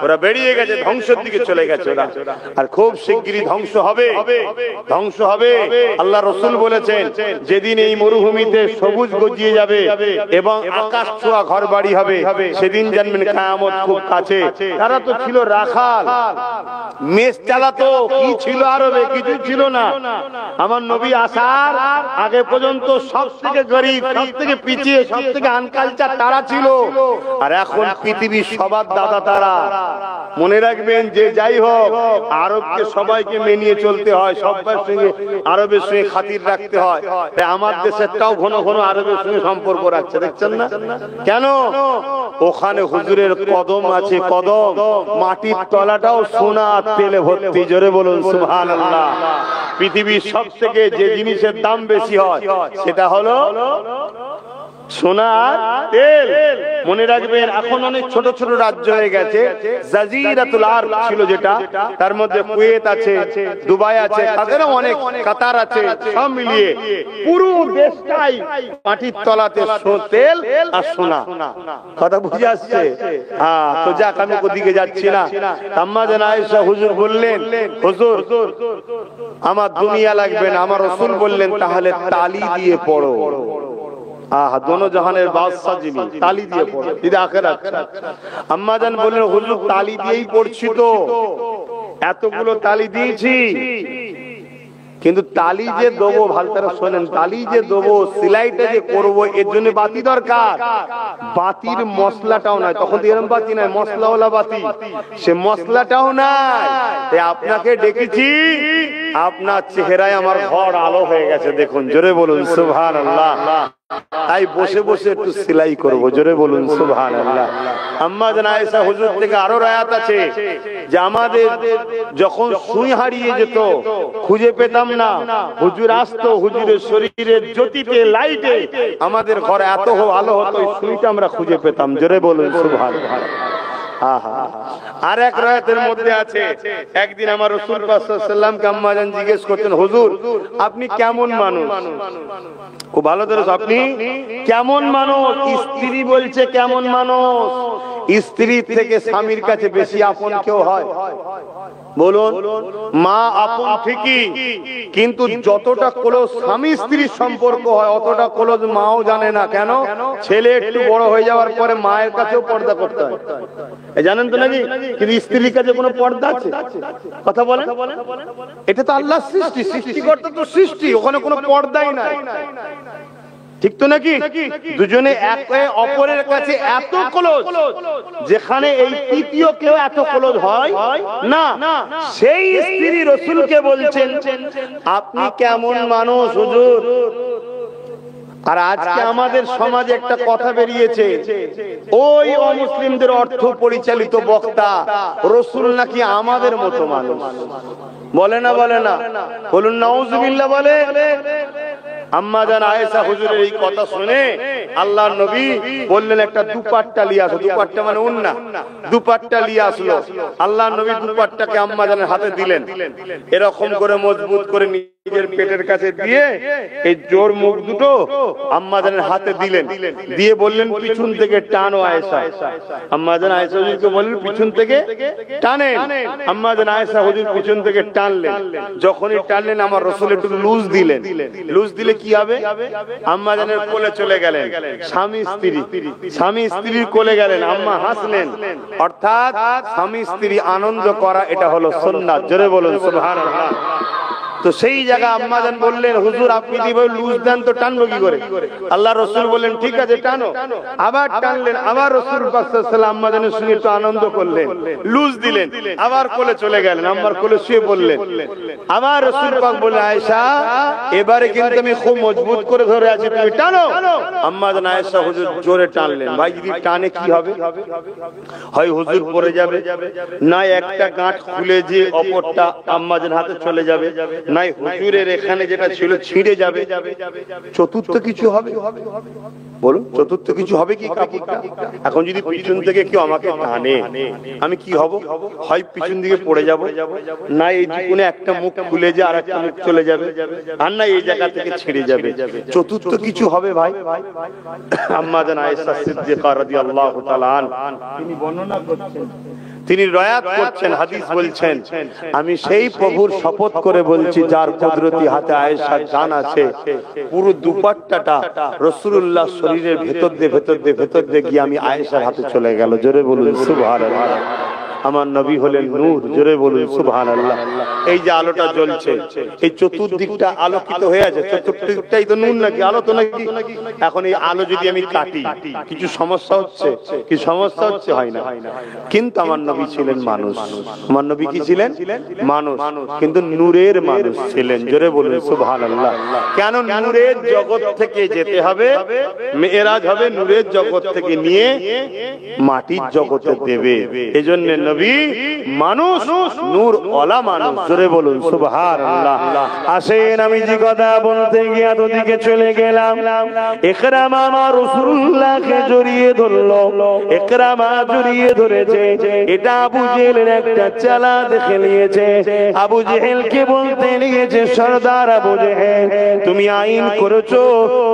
ওরা বেরিয়ে গেছে, ধ্বংসের দিকে চলে গেছে ওরা। আর খুব শিগগিরই ধ্বংস হবে, ধ্বংস হবে। আল্লাহ রাসূল বলেছেন, যেদিন এই মরুভূমিতে সবুজ গজিয়ে যাবে এবং আকাশ ছোঁয়া ঘর বাড়ি হবে, সেদিন জানবেন কিয়ামত খুব কাছে। তারা তো ছিল রাখাল, মেষ চালাতো, কি ছিল আরবে? কিছু ছিল না। আমার নবী আসার আগে পর্যন্ত সবথেকে গরীব, সবথেকে পিছিয়ে, সবথেকে আনকালচার তারা ছিল। আর এখন পৃথিবীর সবার দাদা তারা। মনে রাখবেন যে যাই হোক, আরবকে সবাইকে মেনিয়ে চলতে হয়, সবার সঙ্গে আরবের সঙ্গে খাতির রাখতে হয়। আমার দেশেরটাও ঘন ঘন আরবের সঙ্গে সম্পর্ক রাখছে, দেখছেন না কেন? ওখানে হুজুরের কদম আছে, কদম, মাটির তলাটাও সোনা তেলে ভর্তি। জোরে বলুন সুবহানাল্লাহ। পৃথিবীর সব থেকে যে জিনিসের দাম বেশি হয় সেটা হলো সোনার তেল। মনে রাখবেন, এখন অনেক ছোট ছোট রাজ্য হয়ে গেছে। জাজিরাতুল আরব ছিল যেটা, তার মধ্যে কুয়েত আছে, দুবাই আছে, তাদেরও অনেক, কাতার আছে, সব মিলিয়ে পুরো দেশটাই মাটির তলাতে তেল আর সোনা। কথা বুঝে আসছে? হ্যাঁ, তো যাক, আমি ওদিকে যাচ্ছি না। আম্মা জান আয়েশা হুজুর বললেন, হুজুর আমার দুনিয়া লাগবে না। আমার রাসূল বললেন, তাহলে তালি দিয়ে পড়ো। দোনো জাহানের বাদশা যিনি, তালি দিয়ে পড়ো, যদি আখিরাত। আম্মা জান বললেন, হুজুর তালি দিয়েই পড়ছি তো, এতগুলো তালি দিয়েছি, কিন্তু তালি যে দেবো, ভালো করে শোনেন, তালি যে দেবো, সেলাইটা যে করবো, এর জন্য বাতি দরকার। বাতির মশলাটাও নাই, তখন এরকম বাতি নাই, মশলাওয়ালা বাতি, সে মশলাটাও নাই। তাই আপনাকে ডেকেছি, আপনার চেহারায় আমার ঘর আলো হয়ে গেছে, দেখুন। জোরে বলুন সুবহানাল্লাহ। তাই বসে বসে একটু সেলাই করবো। জোরে বলুন সুবহানাল্লাহ। আম্মা জান আয়েশা হুজুর থেকে আরো রায়াত আছে যে আমাদের যখন সুই হারিয়ে যেত, খুঁজে পেতাম না, হুজুর আসতো, হুজুরের শরীরের জ্যোতিতে, লাইটে আমাদের ঘরে এত আলো হতো, সুইটা আমরা খুঁজে পেতাম। জোরে বলুন সুবহানাল্লাহ। আর এক রায়াতের মধ্যে আছে, একদিন আমার রাসূল পাক সাল্লাল্লাহু আলাইহি ওয়াসাল্লামকে আম্মা জান জিজ্ঞেস করতেন, হুজুর আপনি কেমন মানুষ? খুব ভালো ধরে, আপনি কেমন মানুষ? স্ত্রী বলছে কেমন মানুষ? স্ত্রীর থেকে স্বামীর কাছে বেশি আপন কেউ হয়? বলুন। মা আপন ঠিকই, কিন্তু যতটা ক্লোজ স্বামী স্ত্রীর সম্পর্ক হয়, অতটা ক্লোজ মাও জানে না। কেন? ছেলে একটু বড় হয়ে যাওয়ার পরে মায়ের কাছেও পর্দা করতে হয়, জানেন তো নাকি? কিন্তু স্ত্রীর কাছে কোনো পর্দা আছে? কথা বলেন। এটা তো আল্লাহর সৃষ্টি, সৃষ্টিকর্তা তো সৃষ্টি, ওখানে কোনো পর্দাই নাই, ঠিক তো নাকি? দুজনে একে অপরের কাছে এত ক্লোজ, যেখানে এই তৃতীয় কেউ এত ক্লোজ হয় না। সেই স্ত্রী রাসূলকে বলছেন, আপনি কেমন মানুষ হুজুর? আর আজকে আমাদের সমাজে একটা কথা বেরিয়েছে, ওই অমুসলিমদের অর্থ পরিচালিত বক্তা রাসূল নাকি আমাদের মতো মানুষ। বলে না? বলে না? বলুন নাউজুবিল্লাহ। বলে। আম্মা জান আয়েশা হুজুরের এই কথা শুনে আল্লাহর নবী বললেন, একটা দুপাট্টা নিয়ে আসো। দুপাট্টা মানে ওন্না, দুপাট্টা নিয়ে আসলো। আল্লাহর নবী দুপাট্টাকে আম্মা জানের হাতে দিলেন, এরকম করে মজবুত করে নিজের পেটের কাছে দিয়ে এই জোর মুখ দুটো আম্মা জানের হাতে দিলেন, দিয়ে বললেন, পিছন থেকে টানো আয়েশা। আম্মা জান আয়েশা হুজুরকে বললেন, পিছন থেকে টানেন। আম্মা জান আয়েশা হুজুর পিছন থেকে টানলেন। যখনই টানলেন, আমার রাসূল একটু লুজ দিলেন। লুজ দিলে কি হবে? আম্মা জানের কোলে চলে গেলেন। স্বামী স্ত্রী, স্বামী স্ত্রীর কোলে গেলেন, আম্মা হাসলেন। অর্থাৎ স্বামী স্ত্রী আনন্দ করা, এটা হলো সুন্নাত। জোরে বলুন সুবহানাল্লাহ। তো সেই জায়গা আম্মা জান বললেন, হুজুর আপনি যদি লুজ দেন তো টানবো কি করে? আল্লাহ রাসূল বললেন, ঠিক আছে টানো। আবার টানলেন, আবার রাসূল পাক সাল্লাল্লাহু আলাইহি ওয়াসাল্লাম আম্মা জানের সঙ্গে একটু আনন্দ করলেন, লুজ দিলেন, আবার কোলে চলে গেলেন, আম্মার কোলে শুয়ে পড়লেন। আবার রাসূল পাক বললেন, আয়েশা এবারে কিন্তু আমি খুব মজবুত করে ধরে আছি, তুমি টানো। আম্মা জান আয়েশা হুজুর জোরে টানলেন। ভাই যদি টানে কি হবে? হয় হুজুর পড়ে যাবে, না একটা গাঁট খুলে যে অপরটা আম্মা জান হাতে চলে যাবে, নাই হুজুরের এখানে যেটা ছিল ছিঁড়ে যাবে, চতুর্থ কিছু হবে? বলুন, চতুর্থ কিছু হবে কি কাপড়টা? এখন যদি পিছন থেকে কেউ আমাকে টানে, আমি কি হব? হয় পিছন দিকে পড়ে যাব, না এই কোণে একটা মুখ খুলে যায় আর একটা মুখ চলে যাবে, আর না এই জায়গা থেকে ছিঁড়ে যাবে। চতুর্থ কিছু হবে ভাই? আম্মা জান আয়েশা সিদ্দিকা রাদিয়াল্লাহু তাআলা আনহা তিনি বর্ণনা করছেন, তিনি রয়াত করছেন, হাদিস বলছেন, আমি সেই প্রভুর শপথ করে বলছি যার কুদরতি হাতে আয়েশার জান আছে, পুরো দুপাট্টাটা রাসূলুল্লাহ শরীরের ভেতর দিয়ে গিয়ে আমি আয়েশার হাতে চলে গেল। জোরে বলুন সুবহানাল্লাহ। আমার নবী হলেন নূর, জোরে বলুন সুবহানাল্লাহ। এই যে আলোটা জ্বলছে, এই চতুর্দিকটা আলোকিত হয়ে আছে, চতুর্দিকটাই তো নূর নাকি, আলো তো নাকি? এখন এই আলো যদি আমি কাটি, কিছু সমস্যা হচ্ছে? কি সমস্যা হচ্ছে? হয় না। কিন্তু আমার নবী ছিলেন মানুষ। আমার নবী কি ছিলেন? মানুষ, কিন্তু নূরের মানুষ ছিলেন। জোরে বলুন সুবহানাল্লাহ। কেন? নূরের জগৎ থেকে যেতে হবে, মেরাজ হবে, নূরের জগৎ থেকে নিয়ে মাটির জগতে দেবে। এজন্য নবী মানুষ, নূর ওয়ালা মানুষ। জোরে বলুন সুবহানাল্লাহ। আসেন আমি যে কথা বলতে গিয়ে এতদিকে চলে গেলাম। ইকরামা আমার রাসূলুল্লাহকে জড়িয়ে ধরলো, ইকরামা জড়িয়ে ধরেছে। এটা আবু জেহেলের একটা চালা দেখে নিয়েছে। আবু জেহেলকে বলতে নিয়েছে, সরদার আবু জেহেল, তুমি আইন করেছো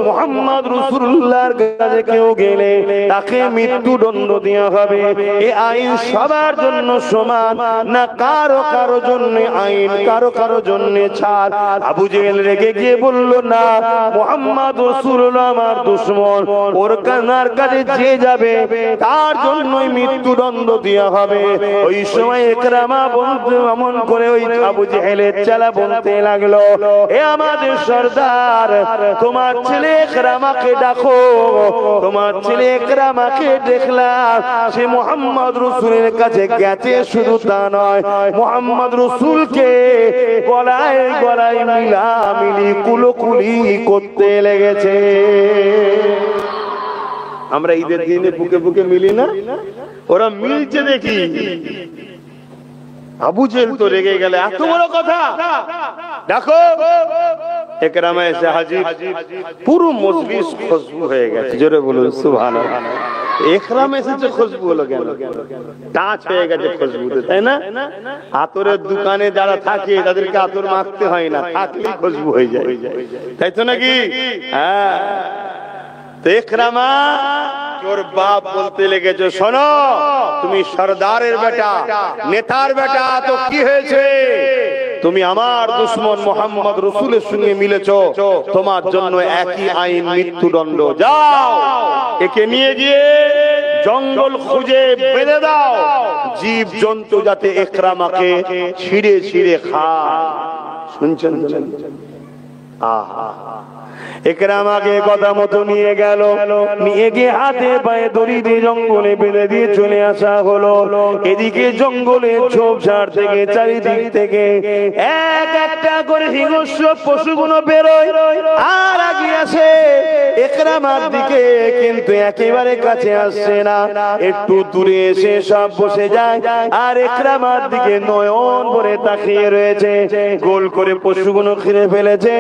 মুহাম্মদ রাসূলুল্লাহর কাছে কেউ গেলে তাকে মৃত্যুদণ্ড দেওয়া হবে। এই আইন সবার জন্য সমান না কারো জন্য আইন, কারো জন্য ছাড়? আবু জেহেল রেগে গিয়ে বলল, না, মুহাম্মদ রাসূলুল্লাহ আমার দুশমন, ওর কানার কাছে যে যাবে তার জন্যই মৃত্যুদণ্ড দেওয়া হবে। ওই সময় ইকরামা বলতে এমন করে ওই আবু জেহেলের চালা বলতে লাগলো, এ আমাদের সরদার, তোমার ছেলে ইকরামাকে ডাকো। তোমার ছেলে ইকরামাকে দেখলাম সে মুহাম্মদ রাসূলের কাছে গেছে, শুধু তা নয়, মুহাম্মদ রাসূলকে গলায় গলায় মিলামিলি কুলোকুলি করতে লেগেছে। আমরা ঈদের দিনে বুকে বুকে মিলি না? ওরা মিলছে দেখি। আবু জেহেল তো রেগে গেল, এত বড় কথা, দেখো ইকরামা এসে হাজির। পুরো মজলিস খুশবু হয়ে গেছে। জোরে বলুন সুবহানাল্লাহ। ইকরামা এসেছে, খুশবু হলো কেন? টাচ হয়ে গেছে খুশবুতে, তাই না? আতরের দোকানে যারা থাকে তাদেরকে আতর মাখতে হয় না, থাকলেই খুশবু হয়ে যায়, তাই তো নাকি? হ্যাঁ। তো ইকরামা তোর বাপ বলতে লেগেছে, শোনো, তুমি সরদারের বেটা, নেতার বেটা, তো কি হয়েছে? তুমি আমার দুশমন মুহাম্মদ রাসূলের সঙ্গে মিলেছো, তোমার জন্য একই আইন, মৃত্যুদণ্ড। যাও, একে নিয়ে গিয়ে জঙ্গল খুঁজে বেঁধে দাও, জীব জন্তু যাতে ইকরামাকে ছিঁড়ে ছিঁড়ে খায়। শুনছেন? আহা, ইকরামাকে কথা মতো নিয়ে গেল, নিয়ে গিয়ে হাতে পায়ে দড়ি দিয়ে জঙ্গলে বেঁধে দিয়ে চলে আসা হলো। এদিকে জঙ্গলে ঝোপঝাড় থেকে চারিদিক থেকে এক একটা করে হিংস্র পশুগুলো বেরোয় আর আগে আসে ইকরামার দিকে, কিন্তু একেবারে কাছে আসছে না। একটু দূরে এসে সব বসে যায় আর ইকরামার দিকে নয়ন ভরে তাকিয়ে রয়েছে। গোল করে পশুগুলো ঘিরে ফেলেছে।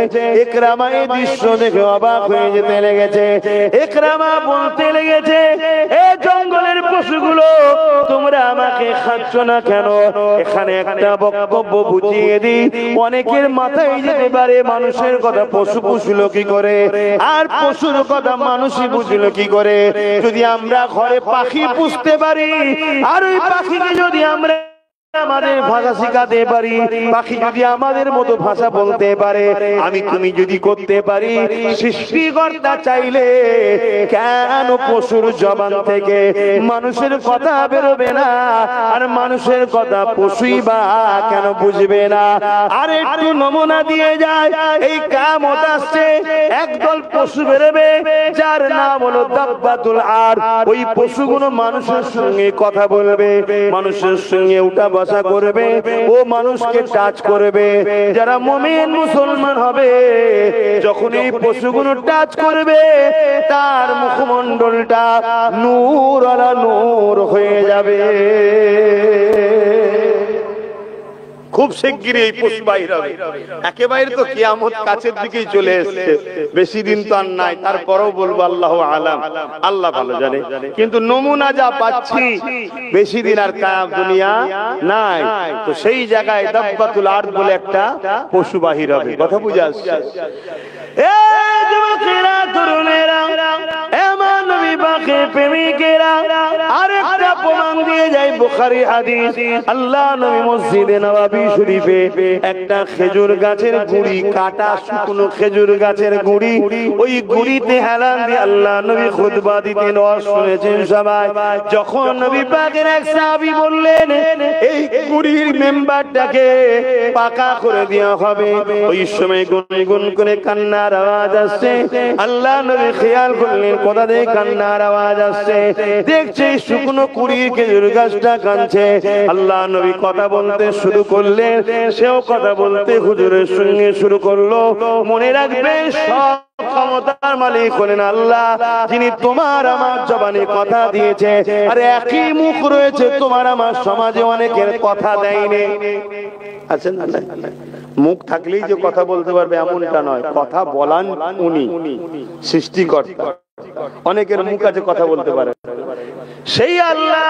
ইকরামা এই দৃশ্য দেখে অবাক হয়ে যেতে লেগেছে। ইকরামা বলতে লেগেছে, এই জঙ্গলের পশুগুলো, তোমরা আমাকে খাচ্ছ না কেন? এখানে একটা বক্তব্য বুঝিয়ে দিই। অনেকের মাথায় যেতে পারে মানুষের কথা পশু বুঝলো কি করে, আর পশুর কথা মানুষই বুঝলো কি করে? যদি আমরা ঘরে পাখি পুষতে পারি, আর ওই পাখিকে যদি আমরা আমাদের ভাষা শিখাতে পারি, পাখি যদি আমাদের মতো ভাষা বলতে পারে, আমি তুমি যদি করতে পারি, সৃষ্টিকর্তা চাইলে কেন পশুর জবান থেকে মানুষের কথা বেরোবে না? আর মানুষের কথা পশুই বা কেন বুঝবে না? আর একটু নমুনা দিয়ে যায়, এই কিয়ামত আসছে, একদল পশু বেরোবে যার নাম হলো দাব্বাতুল আর। ওই পশুগুলো মানুষের সঙ্গে কথা বলবে, মানুষের সঙ্গে উঠা বসা করবে, ও মানুষকে টাচ করবে। যারা মুমিন মুসলমান হবে, যখন এই পশুগুলো টাচ করবে, তার মুখমণ্ডলটা নূর আলা নূর হয়ে যাবে। খুব শিগগিরই এই পশু বাহির হবে। একেবারে তো কিয়ামত কাছের দিকেই চলে এসেছে, বেশি দিন তো আর নাই, তারপরেও বলবো আল্লাহু আলাম, আল্লাহ ভালো জানে। কিন্তু নমুনা যা পাচ্ছি বেশি দিন আর কায়াম দুনিয়া নাই। তো সেই জায়গায় দাব্বাতুল আরদ বলে একটা পশু বাহির হবে। কথা বুঝে আসছে? এই যুবকেরা, তরুণেরা, এমন নবী পাকের প্রেমিকেরা, আরেকটা প্রমাণ দিয়ে যায় বুখারী হাদিস। আল্লাহ নবী মসজিদে নববী শরীফে একটা খেজুর গাছের গুড়ি, কাটা শুকনো খেজুর গাছের গুড়ি, ওই গুড়িতে হেলান দিয়ে আল্লাহ নবী খুতবা দিতেন, ওয়াজ শুনেছেন সবাই। যখন নবী পাকের এক সাহাবী বললেন এই গুড়ির মেম্বারটাকে পাকা করে দেওয়া হবে, ওই সময় গুনগুন করে কান্নার আওয়াজ আসছে। আল্লাহ নবী খেয়াল করলেন কোথা থেকে কান্নার আওয়াজ আসছে, দেখছে শুকনো কুড়ির খেজুর গাছটা কাঁদছে। আল্লাহ নবী কথা বলতে শুরু করলেন, সেও কথা বলতে হুজুরের সঙ্গে শুরু করলো। মনে রাখবেন সব ক্ষমতার মালিক হলেন আল্লাহ, যিনি তোমার আমার জবানে কথা দিয়েছে। আর একই মুখ রয়েছে তোমার আমার সমাজে অনেকের কথা দেয়নি। আচ্ছা, মুখ থাকলেই যে কথা বলতে পারবে এমনটা নয়, কথা বলান উনি সৃষ্টিকর্তা। অনেকের মুখ আছে কথা বলতে পারে, সেই আল্লাহ